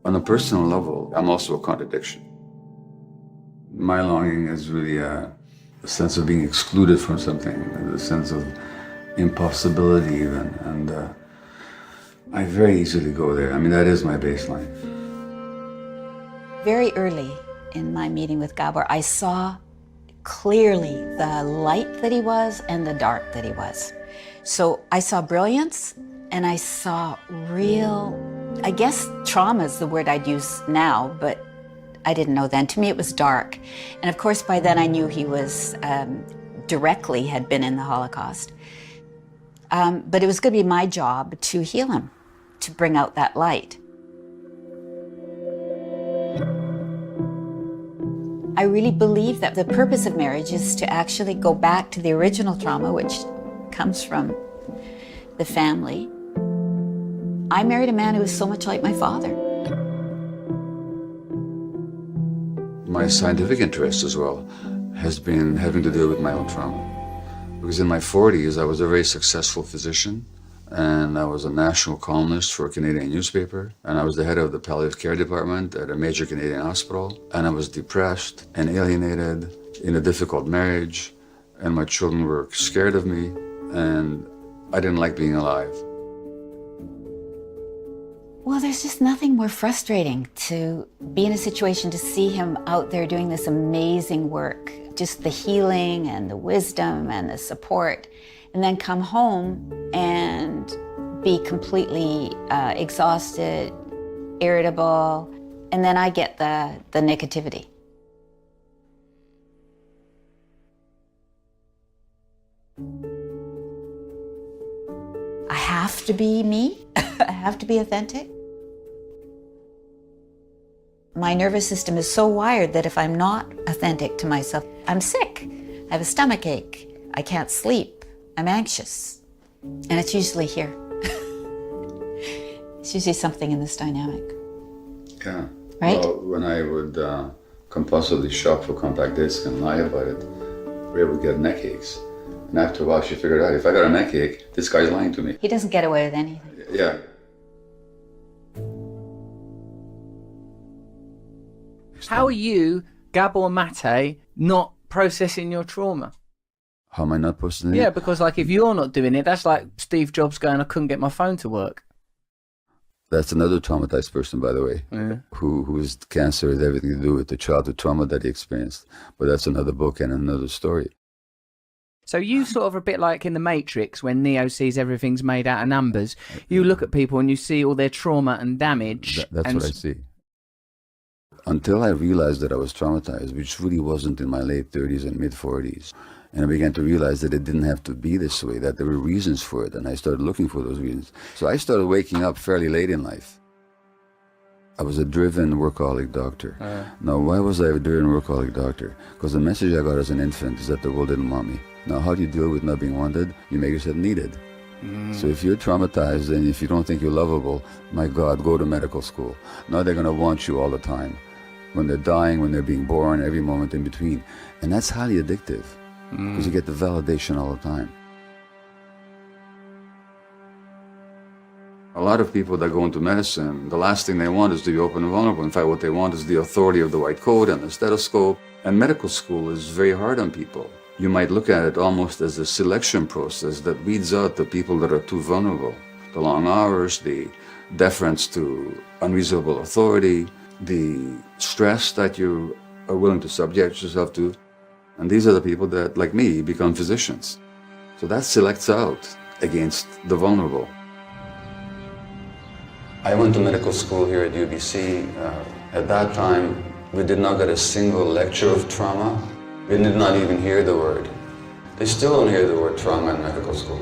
On a personal level, I'm also a contradiction. My longing is really a sense of being excluded from something, a sense of impossibility even, and I very easily go there. I mean, that is my baseline. Very early in my meeting with Gabor, I saw clearly the light that he was and the dark that he was. So I saw brilliance, and I saw real, I guess trauma is the word I'd use now, but I didn't know then. To me, it was dark. And of course, by then I knew he was directly had been in the Holocaust. But it was going to be my job to heal him, to bring out that light. I really believe that the purpose of marriage is to actually go back to the original trauma, which comes from the family. I married a man who was so much like my father. My scientific interest as well has been having to deal with my own trauma. Because in my 40s, I was a very successful physician, and I was a national columnist for a Canadian newspaper, and I was the head of the palliative care department at a major Canadian hospital, and I was depressed and alienated in a difficult marriage, and my children were scared of me, and I didn't like being alive. Well, there's just nothing more frustrating to be in a situation to see him out there doing this amazing work, just the healing and the wisdom and the support, and then come home and be completely exhausted, irritable, and then I get the negativity. I have to be me. I have to be authentic. My nervous system is so wired that if I'm not authentic to myself, I'm sick. I have a stomach ache. I can't sleep. I'm anxious. And it's usually here. It's usually something in this dynamic. Yeah. Right? Well, when I would compulsively shop for compact discs and lie about it, Ray would get neck aches. And after a while, she figured out, if I got a neck ache, this guy's lying to me. He doesn't get away with anything. Yeah. How are you, Gabor Mate, not processing your trauma? How am I not processing it? Yeah, because like if you're not doing it, that's like Steve Jobs going, I couldn't get my phone to work. That's another traumatized person, by the way, whose cancer has everything to do with the childhood trauma that he experienced. But that's another book and another story. So you sort of a bit like in The Matrix, when Neo sees everything's made out of numbers. You look at people and you see all their trauma and damage. That's what I see. Until I realized that I was traumatized, which really wasn't in my late 30s and mid 40s. And I began to realize that it didn't have to be this way, that there were reasons for it, and I started looking for those reasons. So I started waking up fairly late in life. I was a driven workaholic doctor. Now, why was I a driven workaholic doctor? Because the message I got as an infant is that the world didn't want me. Now, how do you deal with not being wanted? You make yourself needed. So if you're traumatized and if you don't think you're lovable, my God, go to medical school. Now they're going to want you all the time. When they're dying, when they're being born, every moment in between. And that's highly addictive. Because you get the validation all the time. A lot of people that go into medicine, the last thing they want is to be open and vulnerable. In fact, what they want is the authority of the white coat and the stethoscope. And medical school is very hard on people. You might look at it almost as a selection process that weeds out the people that are too vulnerable. The long hours, the deference to unreasonable authority, the stress that you are willing to subject yourself to. And these are the people that, like me, become physicians. So that selects out against the vulnerable. I went to medical school here at UBC. At that time, we did not get a single lecture of trauma. We did not even hear the word. They still don't hear the word trauma in medical school.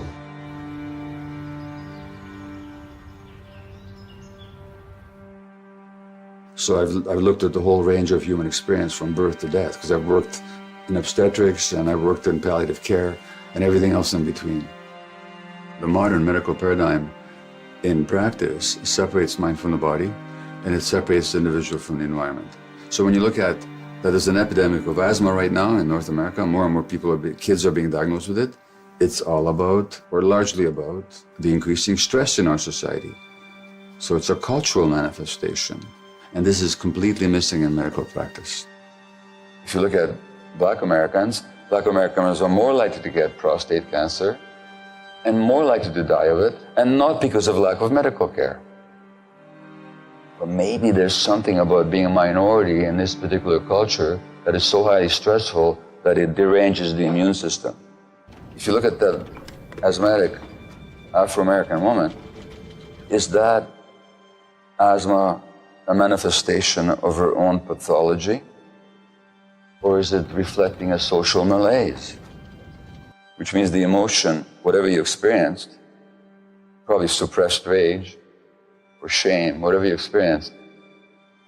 So I've looked at the whole range of human experience from birth to death, because I've worked in obstetrics and I've worked in palliative care and everything else in between. The modern medical paradigm in practice separates mind from the body, and it separates the individual from the environment. So when you look at that there's an epidemic of asthma right now in North America, more and more kids are being diagnosed with it, it's all about, or largely about, the increasing stress in our society. So it's a cultural manifestation, and this is completely missing in medical practice. If you look at Black Americans are more likely to get prostate cancer and more likely to die of it, and not because of lack of medical care. But maybe there's something about being a minority in this particular culture that is so highly stressful that it deranges the immune system. If you look at that asthmatic Afro-American woman, is that asthma a manifestation of her own pathology? Or is it reflecting a social malaise? Which means the emotion, whatever you experienced, probably suppressed rage or shame, whatever you experienced,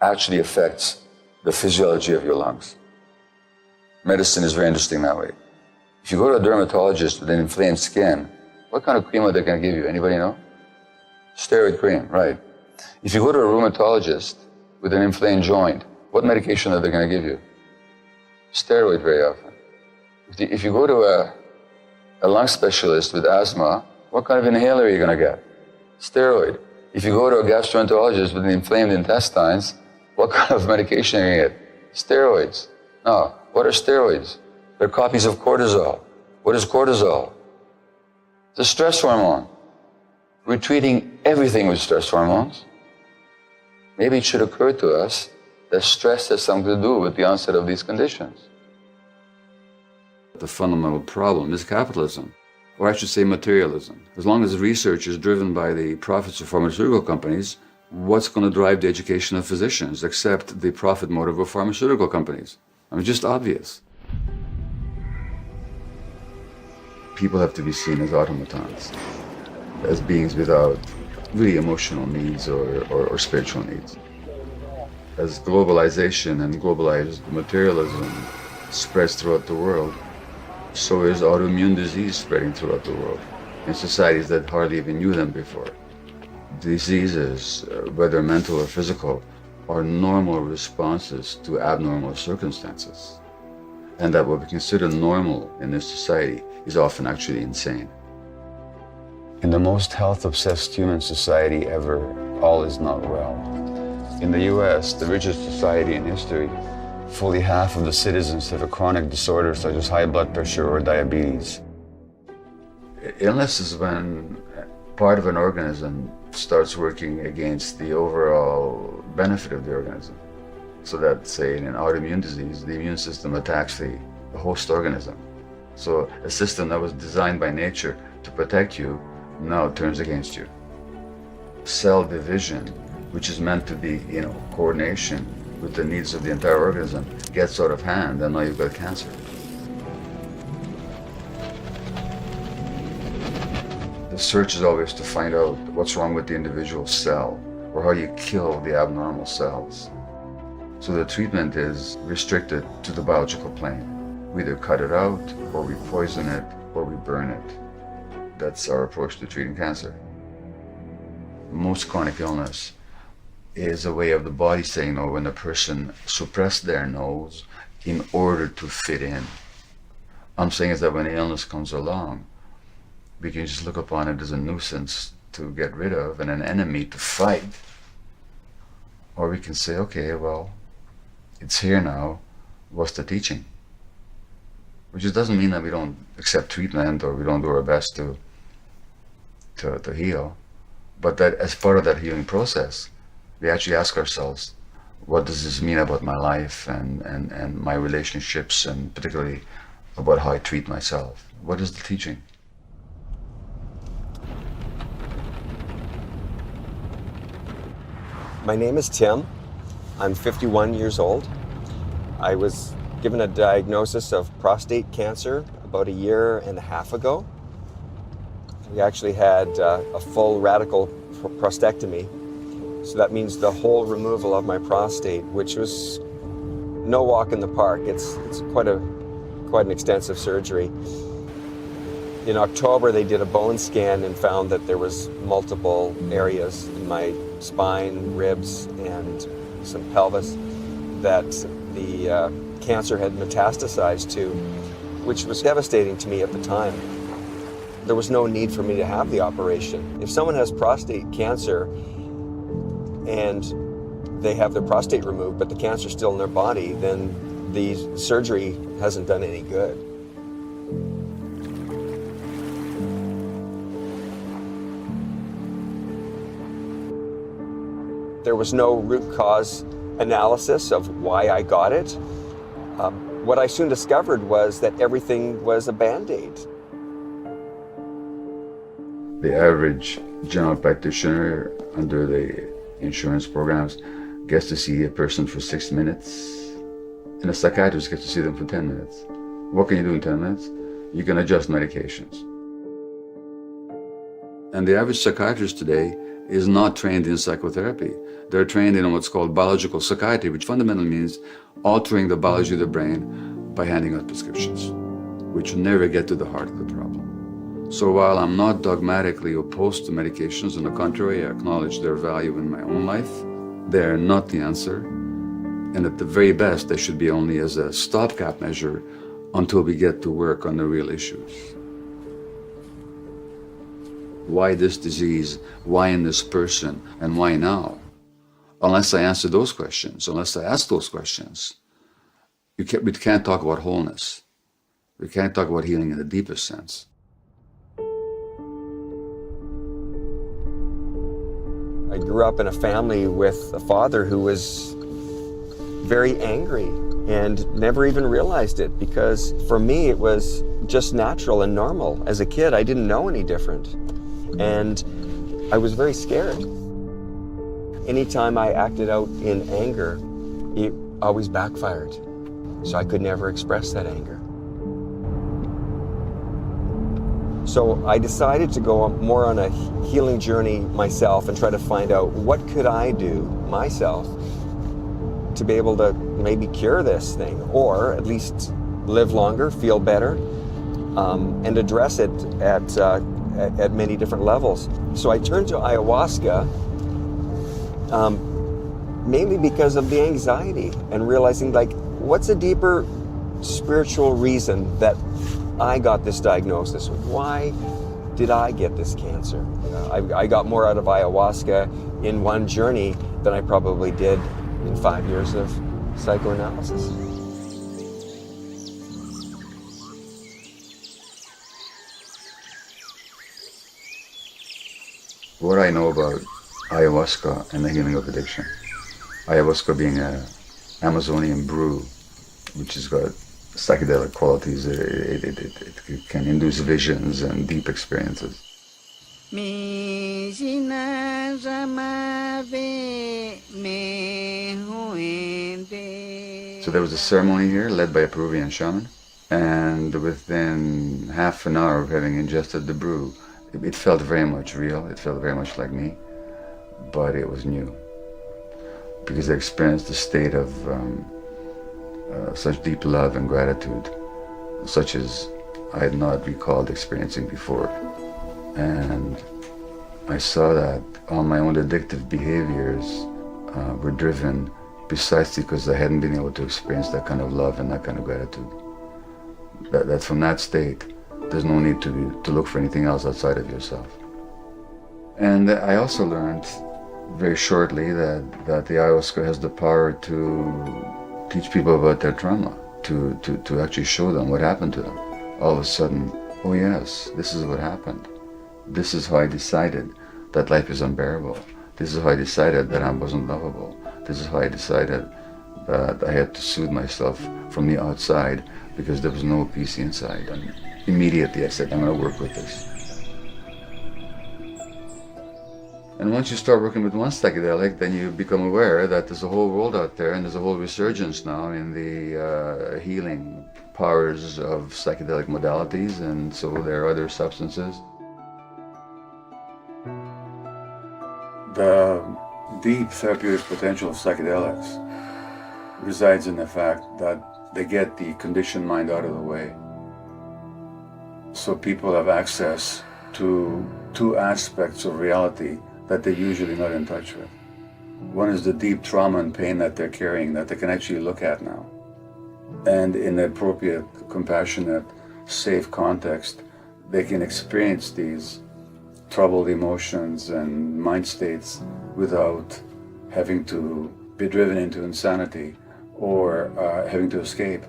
actually affects the physiology of your lungs. Medicine is very interesting that way. If you go to a dermatologist with an inflamed skin, what kind of cream are they going to give you? Anybody know? Steroid cream, right. If you go to a rheumatologist with an inflamed joint, what medication are they going to give you? Steroid very often. If you go to a lung specialist with asthma, what kind of inhaler are you going to get? Steroid. If you go to a gastroenterologist with inflamed intestines, what kind of medication are you going to get? Steroids. No. What are steroids? They're copies of cortisol. What is cortisol? It's a stress hormone. We're treating everything with stress hormones. Maybe it should occur to us that stress has something to do with the onset of these conditions. The fundamental problem is capitalism, or I should say materialism. As long as research is driven by the profits of pharmaceutical companies, what's going to drive the education of physicians except the profit motive of pharmaceutical companies? I mean, just obvious. People have to be seen as automatons, as beings without really emotional needs or spiritual needs. As globalization and globalized materialism spreads throughout the world, so is autoimmune disease spreading throughout the world in societies that hardly even knew them before. Diseases, whether mental or physical, are normal responses to abnormal circumstances. And that what we consider normal in this society is often actually insane. In the most health-obsessed human society ever, all is not well. In the US, the richest society in history, fully half of the citizens have a chronic disorder such as high blood pressure or diabetes. Illness is when part of an organism starts working against the overall benefit of the organism. So that, say, in an autoimmune disease, the immune system attacks the host organism. So a system that was designed by nature to protect you now turns against you. Cell division, which is meant to be, coordination with the needs of the entire organism, gets out of hand, and now you've got cancer. The search is always to find out what's wrong with the individual cell, or how you kill the abnormal cells. So the treatment is restricted to the biological plane. We either cut it out, or we poison it, or we burn it. That's our approach to treating cancer. Most chronic illness is a way of the body saying no when a person suppressed their nose in order to fit in. I'm saying is that when an illness comes along, we can just look upon it as a nuisance to get rid of and an enemy to fight. Or we can say, okay, well, it's here now, what's the teaching? Which just doesn't mean that we don't accept treatment or we don't do our best to heal, but that as part of that healing process, we actually ask ourselves, what does this mean about my life and my relationships, and particularly about how I treat myself? What is the teaching? My name is Tim. I'm 51 years old. I was given a diagnosis of prostate cancer about 1.5 years ago. We actually had a full radical prostatectomy. So that means the whole removal of my prostate, which was no walk in the park. It's quite an extensive surgery. In October, they did a bone scan and found that there was multiple areas in my spine, ribs, and some pelvis that the cancer had metastasized to, which was devastating to me at the time. There was no need for me to have the operation. If someone has prostate cancer and they have their prostate removed, but the cancer's still in their body, then the surgery hasn't done any good. There was no root cause analysis of why I got it. What I soon discovered was that everything was a Band-Aid. The average general practitioner under the insurance programs gets to see a person for 6 minutes, and a psychiatrist gets to see them for 10 minutes. What can you do in 10 minutes? You can adjust medications. And the average psychiatrist today is not trained in psychotherapy. They're trained in what's called biological psychiatry, which fundamentally means altering the biology of the brain by handing out prescriptions, which never get to the heart of the problem. So while I'm not dogmatically opposed to medications, on the contrary, I acknowledge their value in my own life, they're not the answer. And at the very best, they should be only as a stopgap measure until we get to work on the real issues. Why this disease? Why in this person? And why now? Unless I answer those questions, unless I ask those questions, we can't talk about wholeness. We can't talk about healing in the deepest sense. I grew up in a family with a father who was very angry and never even realized it, because for me it was just natural and normal. As a kid, I didn't know any different. And I was very scared. Anytime I acted out in anger, it always backfired. So I could never express that anger. So I decided to go more on a healing journey myself and try to find out what could I do myself to be able to maybe cure this thing, or at least live longer, feel better, and address it at many different levels. So I turned to ayahuasca mainly because of the anxiety and realizing, like, what's a deeper spiritual reason that I got this diagnosis? Why did I get this cancer? I got more out of ayahuasca in one journey than I probably did in 5 years of psychoanalysis. What I know about ayahuasca and the healing of addiction. Ayahuasca being an Amazonian brew, which has got psychedelic qualities. It can induce visions and deep experiences. So there was a ceremony here led by a Peruvian shaman, and within half an hour of having ingested the brew, it felt very much real, it felt very much like me, but it was new. Because I experienced a state of such deep love and gratitude, such as I had not recalled experiencing before. And I saw that all my own addictive behaviors were driven precisely because I hadn't been able to experience that kind of love and that kind of gratitude. That from that state, there's no need to look for anything else outside of yourself. And I also learned very shortly that the ayahuasca has the power to teach people about their trauma, to actually show them what happened to them. All of a sudden, oh yes, this is what happened. This is how I decided that life is unbearable. This is how I decided that I wasn't lovable. This is how I decided that I had to soothe myself from the outside because there was no peace inside. And immediately I said, I'm going to work with this. And once you start working with one psychedelic, then you become aware that there's a whole world out there, and there's a whole resurgence now in the healing powers of psychedelic modalities, and so there are other substances. The deep therapeutic potential of psychedelics resides in the fact that they get the conditioned mind out of the way. So people have access to two aspects of reality that they're usually not in touch with. One is the deep trauma and pain that they're carrying that they can actually look at now. And in the appropriate, compassionate, safe context, they can experience these troubled emotions and mind states without having to be driven into insanity or having to escape.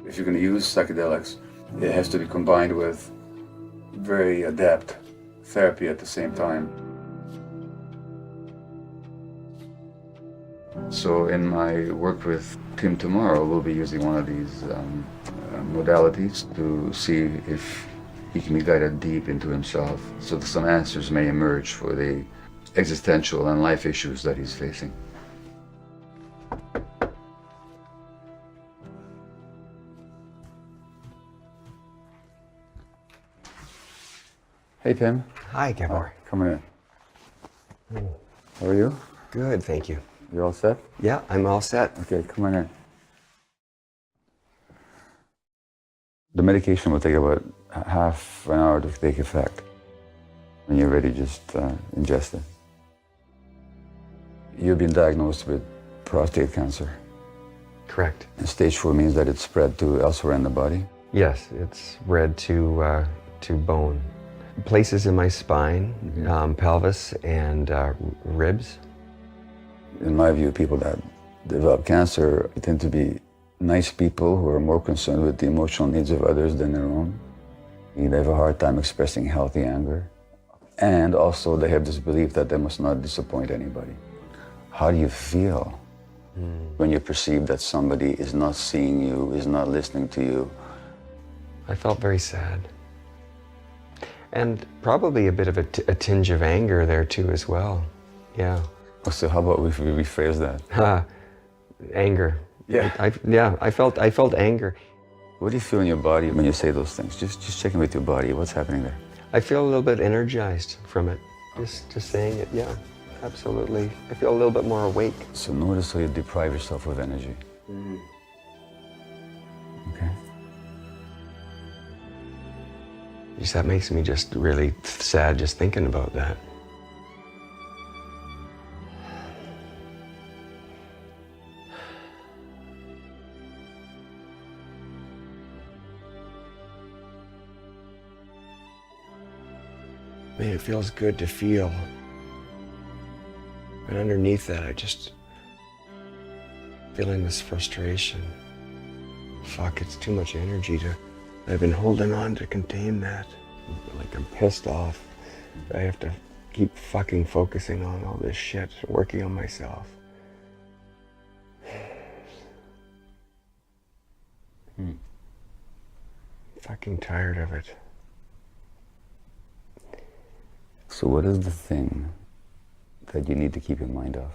If you're going to use psychedelics, it has to be combined with very adept therapy at the same time. So in my work with Tim tomorrow, we'll be using one of these modalities to see if he can be guided deep into himself so that some answers may emerge for the existential and life issues that he's facing. Hey, Tim. Hi, Gabor. Come in. How are you? Good, thank you. You all set? Yeah, I'm all set. Okay, come on in. The medication will take about half an hour to take effect. When you're ready, just ingest it. You've been diagnosed with prostate cancer. Correct. And stage 4 means that it's spread to elsewhere in the body? Yes, it's spread to bone. Places in my spine, pelvis, and ribs. In my view, people that develop cancer tend to be nice people who are more concerned with the emotional needs of others than their own. They have a hard time expressing healthy anger. And also they have this belief that they must not disappoint anybody. How do you feel when you perceive that somebody is not seeing you, is not listening to you? I felt very sad. And probably a bit of a tinge of anger there too as well. Yeah. So how about we rephrase that? Anger. Yeah. I felt anger. What do you feel in your body when you say those things? Just checking with your body. What's happening there? I feel a little bit energized from it. Just saying it, yeah, absolutely. I feel a little bit more awake. So notice how you deprive yourself of energy. Okay. That makes me just really sad just thinking about that. Man, it feels good to feel. But underneath that, I just feeling this frustration. Fuck, it's too much energy to. I've been holding on to contain that. Like I'm pissed off. I have to keep fucking focusing on all this shit, working on myself. Fucking tired of it. So what is the thing that you need to keep in mind of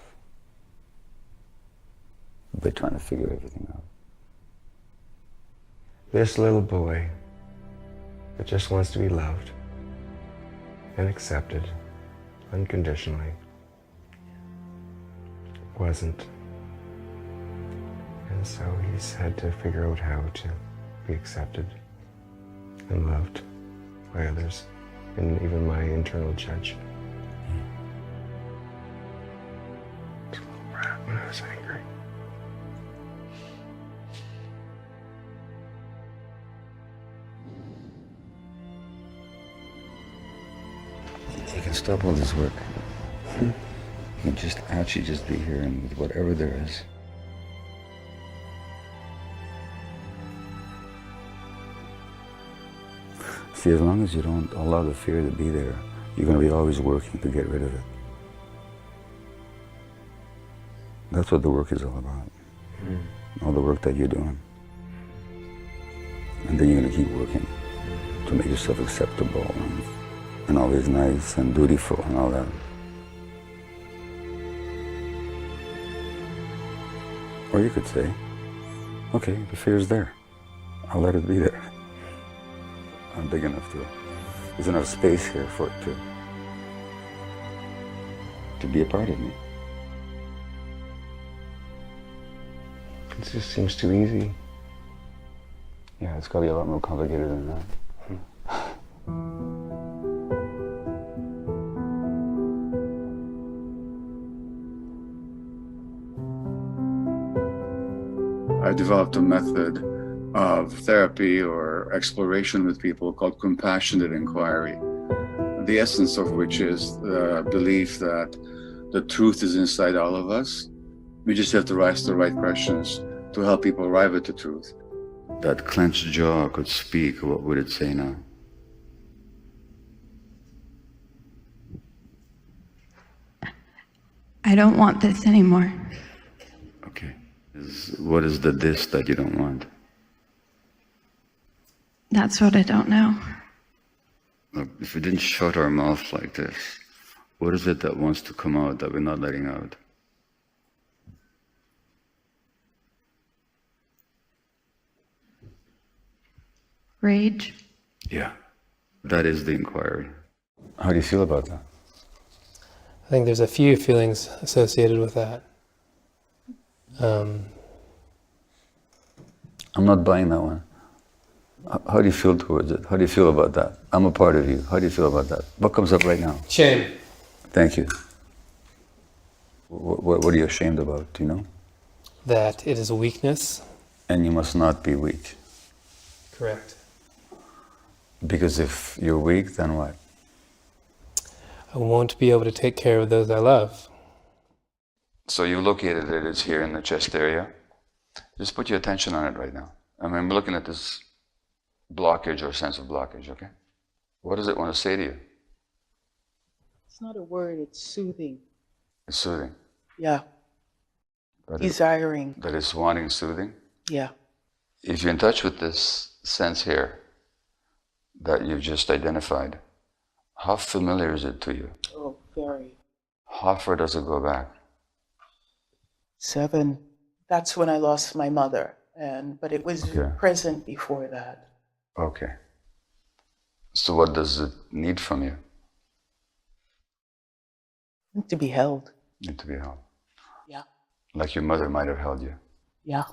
by trying to figure everything out? This little boy that just wants to be loved and accepted unconditionally wasn't. And so he's had to figure out how to be accepted and loved by others, and even my internal judge. I was a little brat when I was angry. You can stop all this work. You can just actually just be here and with whatever there is. See, as long as you don't allow the fear to be there, you're going to be always working to get rid of it. That's what the work is all about. All the work that you're doing. And then you're going to keep working to make yourself acceptable and always nice and dutiful and all that. Or you could say, okay, the fear's there. I'll let it be there. I'm big enough to, there's enough space here for it to be a part of me. It just seems too easy. Yeah, it's got to be a lot more complicated than that. I developed a method of therapy or exploration with people called compassionate inquiry, the essence of which is the belief that the truth is inside all of us. We just have to ask the right questions to help people arrive at the truth. That clenched jaw could speak, what would it say now? I don't want this anymore. Okay. What is the this that you don't want? That's what I don't know. Look, if we didn't shut our mouth like this, what is it that wants to come out that we're not letting out? Rage. Yeah, that is the inquiry. How do you feel about that? I think there's a few feelings associated with that. I'm not buying that one. How do you feel towards it? How do you feel about that? I'm a part of you. How do you feel about that? What comes up right now? Shame. Thank you. What are you ashamed about? Do you know? That it is a weakness. And you must not be weak. Correct. Because if you're weak, then what? I won't be able to take care of those I love. So you located it, it's here in the chest area. Just put your attention on it right now. I mean, I'm looking at this blockage or sense of blockage, okay? What does it want to say to you? It's not a word, it's soothing. It's soothing. Yeah. Desiring. That it's wanting soothing? Yeah. If you're in touch with this sense here that you've just identified, how familiar is it to you? Oh, very. How far does it go back? 7. That's when I lost my mother, but it was present before that. Okay. So what does it need from you? To be held. Need to be held. Yeah. Like your mother might have held you. Yeah.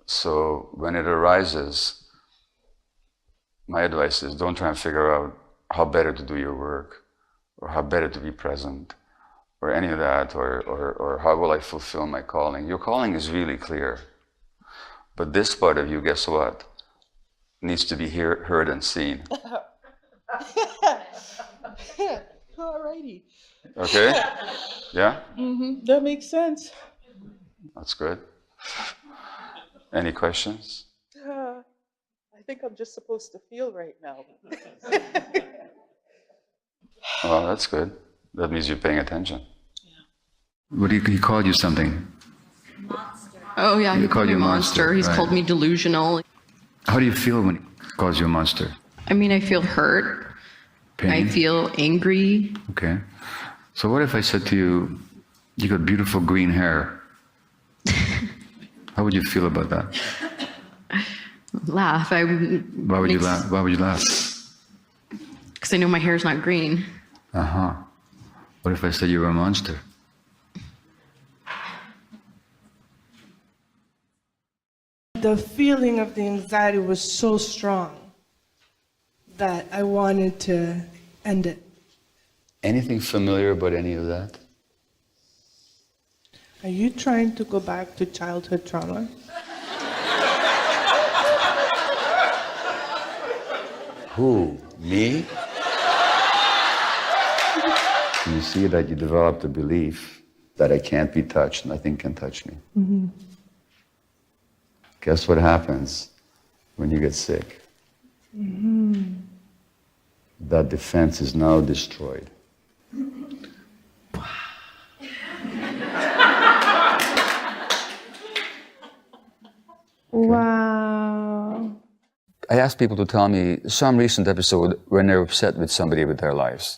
So when it arises, my advice is don't try and figure out how better to do your work, or how better to be present, or any of that, or how will I fulfill my calling. Your calling is really clear. But this part of you, guess what? Needs to be heard and seen. Alrighty. Okay? Yeah? Mm-hmm. That makes sense. That's good. Any questions? I think I'm just supposed to feel right now. Well, that's good. That means you're paying attention. Yeah. He called you something? Oh, yeah, he called you a monster. He's right. called me delusional. How do you feel when he calls you a monster? I mean, I feel hurt. Pain? I feel angry. Okay. So what if I said to you, you got beautiful green hair? How would you feel about that? Laugh. Why would you laugh? Why would you laugh? Because I know my hair's not green. Uh-huh. What if I said you were a monster? The feeling of the anxiety was so strong that I wanted to end it. Anything familiar about any of that? Are you trying to go back to childhood trauma? Who? Me? You see that you developed a belief that I can't be touched, nothing can touch me. Mm-hmm. Guess what happens when you get sick? Mm-hmm. That defense is now destroyed. Wow. I ask people to tell me some recent episode when they're upset with somebody with their lives.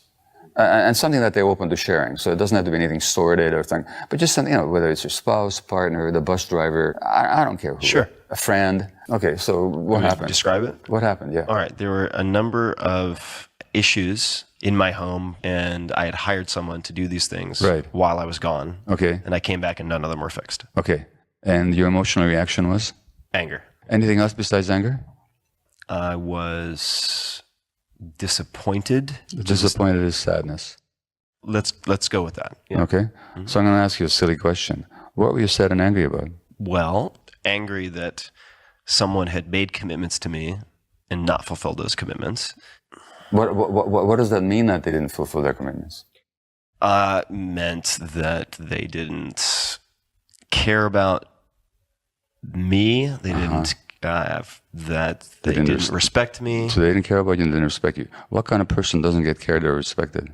And something that they're open to sharing. So it doesn't have to be anything sordid or something, but just something, whether it's your spouse, partner, the bus driver, I don't care who. Sure. A friend. Okay, so what happened? Describe it? What happened, yeah. All right, there were a number of issues in my home, and I had hired someone to do these things while I was gone. Okay. And I came back and none of them were fixed. Okay. And your emotional reaction was? Anger. Anything else besides anger? I was disappointed. Disappointed is sadness. Let's go with that. Yeah. Okay. Mm-hmm. So I'm going to ask you a silly question. What were you sad and angry about? Well, angry that someone had made commitments to me and not fulfilled those commitments. What does that mean that they didn't fulfill their commitments? Meant that they didn't care about me. They didn't they didn't respect me. So they didn't care about you and didn't respect you. What kind of person doesn't get cared or respected?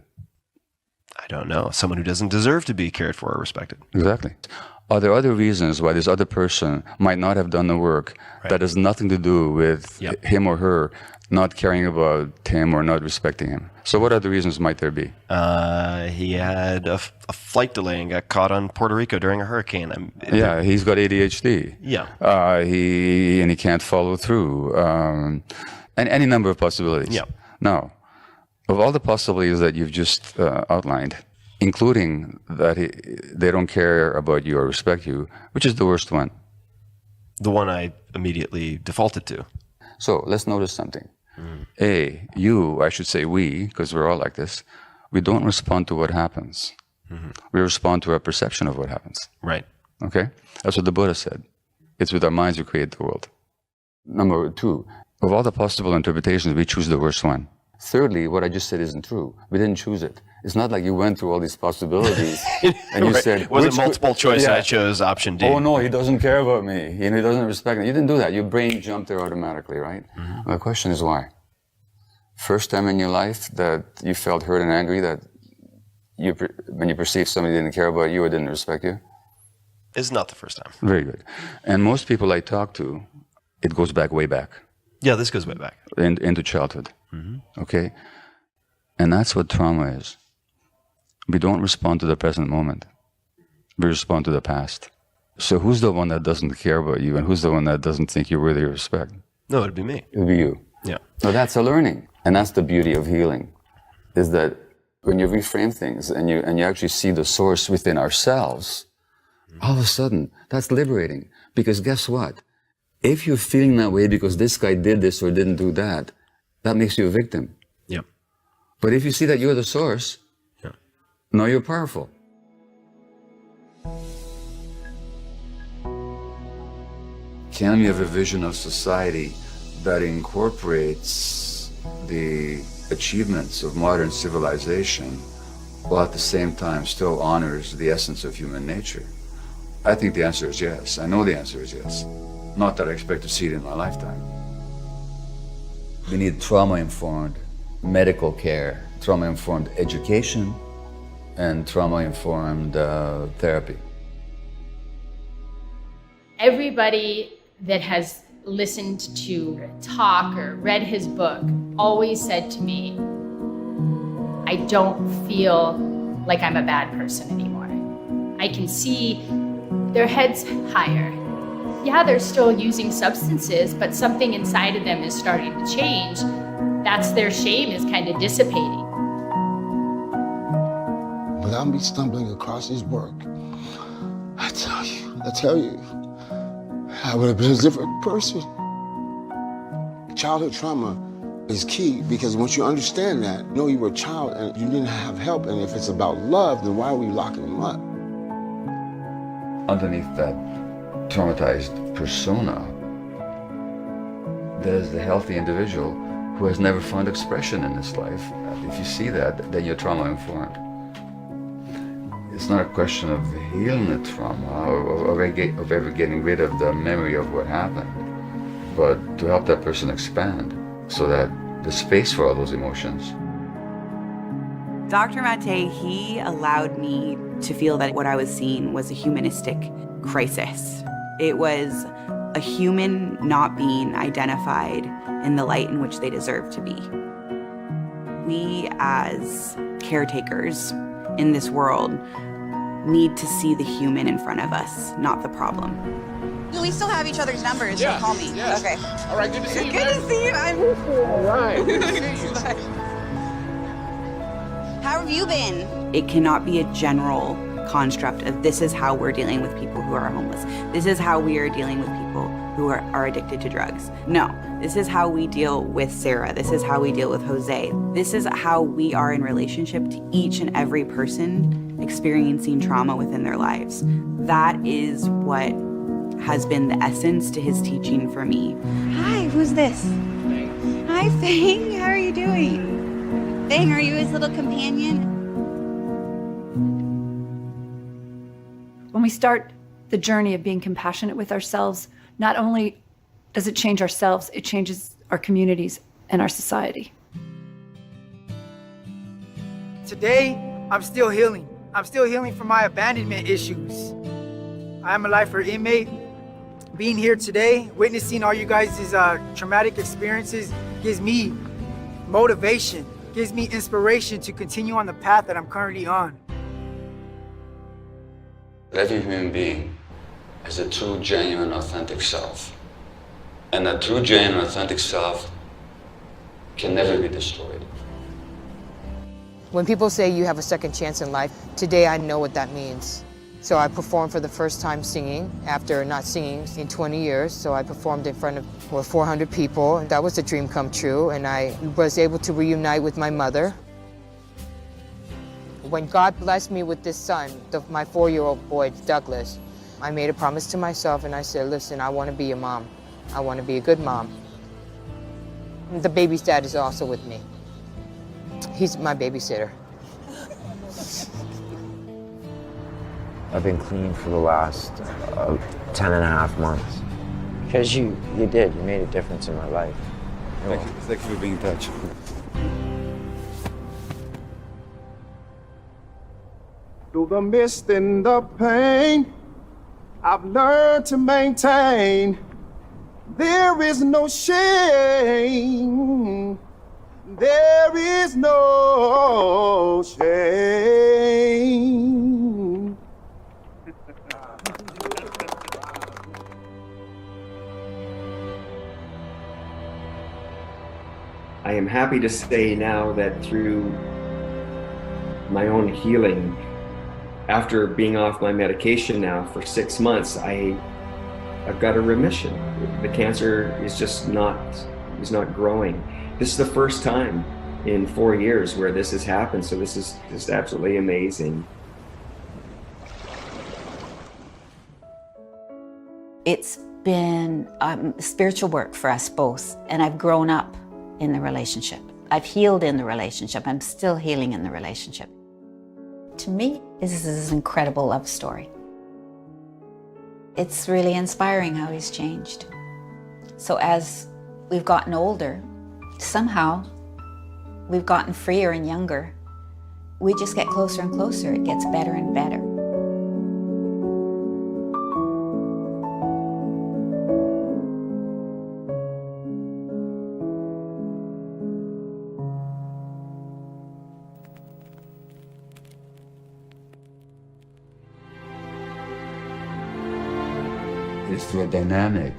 I don't know. Someone who doesn't deserve to be cared for or respected. Exactly. Are there other reasons why this other person might not have done the work that has nothing to do with him or her not caring about him or not respecting him? So what other reasons might there be? He had a flight delay and got caught on Puerto Rico during a hurricane. Yeah, he's got ADHD. Yeah. He can't follow through. And any number of possibilities. Yeah. Now, of all the possibilities that you've just outlined, including that they don't care about you or respect you, which is the worst one? The one I immediately defaulted to. So let's notice something. I should say we, because we're all like this, we don't respond to what happens. Mm-hmm. We respond to our perception of what happens. Right. Okay? That's what the Buddha said. It's with our minds we create the world. Number two, of all the possible interpretations, we choose the worst one. Thirdly, what I just said isn't true. We didn't choose it. It's not like you went through all these possibilities and you said... It wasn't multiple choice and I chose option D. Oh no, he doesn't care about me. He doesn't respect me. You didn't do that. Your brain jumped there automatically, right? Mm-hmm. Well, the question is why? First time in your life that you felt hurt and angry that when you perceived somebody didn't care about you or didn't respect you? It's not the first time. Very good. And most people I talk to, it goes back way back. Yeah, this goes way back. Into childhood. Mm-hmm. Okay? And that's what trauma is. We don't respond to the present moment. We respond to the past. So who's the one that doesn't care about you and who's the one that doesn't think you're worthy of respect? No, it'd be me. It'd be you. Yeah. No, that's a learning. And that's the beauty of healing, is that when you reframe things and you actually see the source within ourselves, all of a sudden, that's liberating. Because guess what? If you're feeling that way because this guy did this or didn't do that, that makes you a victim. Yep. But if you see that you're the source, now you're powerful. Can we have a vision of society that incorporates the achievements of modern civilization while at the same time still honors the essence of human nature? I think the answer is yes. I know the answer is yes. Not that I expect to see it in my lifetime. We need trauma-informed medical care, trauma-informed education, and trauma-informed therapy. Everybody that has listened to talk or read his book always said to me, I don't feel like I'm a bad person anymore. I can see their heads higher. Yeah, they're still using substances, but something inside of them is starting to change. That's their shame is kind of dissipating. Without me stumbling across his work, I tell you, I would have been a different person. Childhood trauma is key because once you understand that, you know you were a child and you didn't have help, and if it's about love, then why are we locking them up? Underneath that traumatized persona, there's the healthy individual who has never found expression in his life. If you see that, then you're trauma-informed. It's not a question of healing the trauma or of ever getting rid of the memory of what happened, but to help that person expand so that there's space for all those emotions. Dr. Mate, he allowed me to feel that what I was seeing was a humanistic crisis. It was a human not being identified in the light in which they deserve to be. We as caretakers in this world need to see the human in front of us, not the problem. Do we still have each other's numbers? Yes, So call me. yes. Okay. All right, good to see you. Good to see you. All right, good to see you. How have you been? It cannot be a general construct of this is how we're dealing with people who are homeless. This is how we are dealing with people who are addicted to drugs. No, this is how we deal with Sarah. This is how we deal with Jose. This is how we are in relationship to each and every person experiencing trauma within their lives. That is what has been the essence to his teaching for me. Hi, who's this? Hi, Fang. How are you doing? Fang, are you his little companion? When we start the journey of being compassionate with ourselves, not only does it change ourselves, it changes our communities and our society. Today, I'm still healing. I'm still healing from my abandonment issues. I am a lifer inmate. Being here today, witnessing all you guys' traumatic experiences gives me motivation, gives me inspiration to continue on the path that I'm currently on. Every human being has a true, genuine, authentic self. And that true, genuine, authentic self can never be destroyed. When people say you have a second chance in life, today I know what that means. So I performed for the first time singing after not singing in 20 years. So I performed in front of 400 people, and that was a dream come true. And I was able to reunite with my mother. When God blessed me with this son, my 4-year-old boy, Douglas, I made a promise to myself and I said, listen, I want to be a mom. I want to be a good mom. The baby's dad is also with me. He's my babysitter. I've been clean for the last 10 and a half months. Because you did, you made a difference in my life. Thank you for being in touch. Through the mist and the pain, I've learned to maintain. There is no shame. There is no shame. I am happy to say now that through my own healing, after being off my medication now for 6 months, I've got a remission. The cancer is just not growing. This is the first time in 4 years where this has happened, so this is just absolutely amazing. It's been spiritual work for us both, and I've grown up in the relationship. I've healed in the relationship. I'm still healing in the relationship. To me, this is an incredible love story. It's really inspiring how he's changed. So as we've gotten older, somehow We've gotten freer and younger. We just get closer and closer. It gets better and better. It's through a dynamic,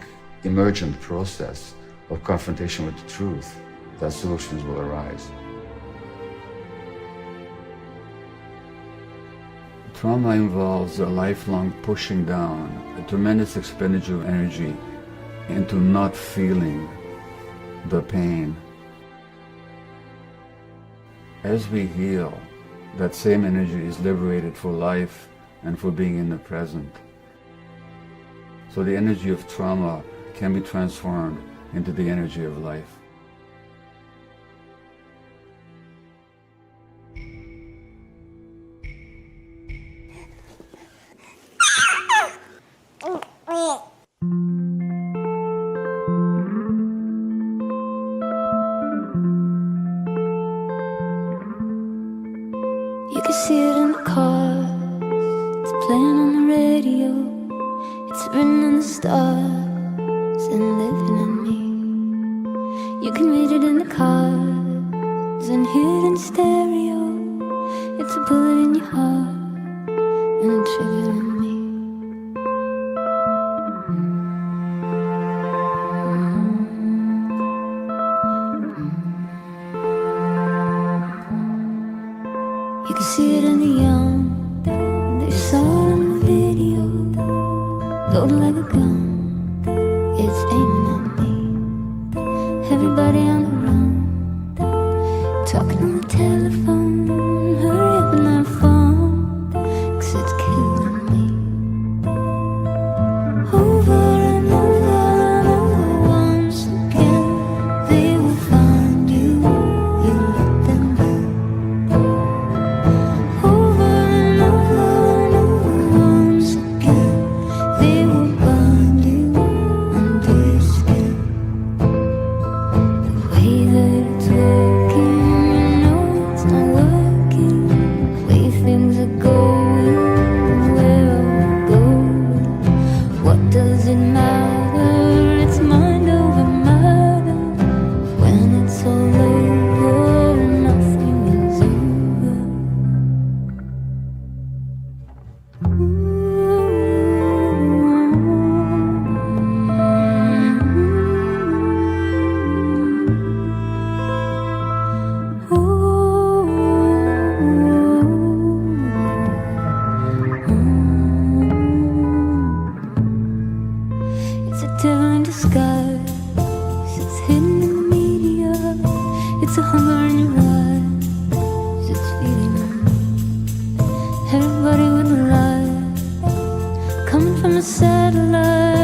emergent process of confrontation with the truth that solutions will arise. Trauma involves a lifelong pushing down, a tremendous expenditure of energy into not feeling the pain. As we heal, that same energy is liberated for life and for being in the present. So the energy of trauma can be transformed into the energy of life. You can see it in the car, it's playing on the radio, it's written in the stars and living in me. You can read it in the cards and hear it in stereo. It's a bullet in your heart and a trigger in me. You can see it in the young, they saw it on the video, loaded like a gun, it's aiming at me. Everybody on the run, talking on the telephone, hurry up and have fun, 'cause it's killing me. Over and over and over once again, they will find you, you let them go. Over and over and over once again, they will bind you under your skin. The way that it's working, you know it's not working. The way things are going, where are we going? What does it matter? It's mind over matter. When it's all over, nothing is over. It's a devil in disguise. It's hidden in the media. It's a hunger in your eyes. It's feeding on me. Everybody with a lie, coming from a satellite.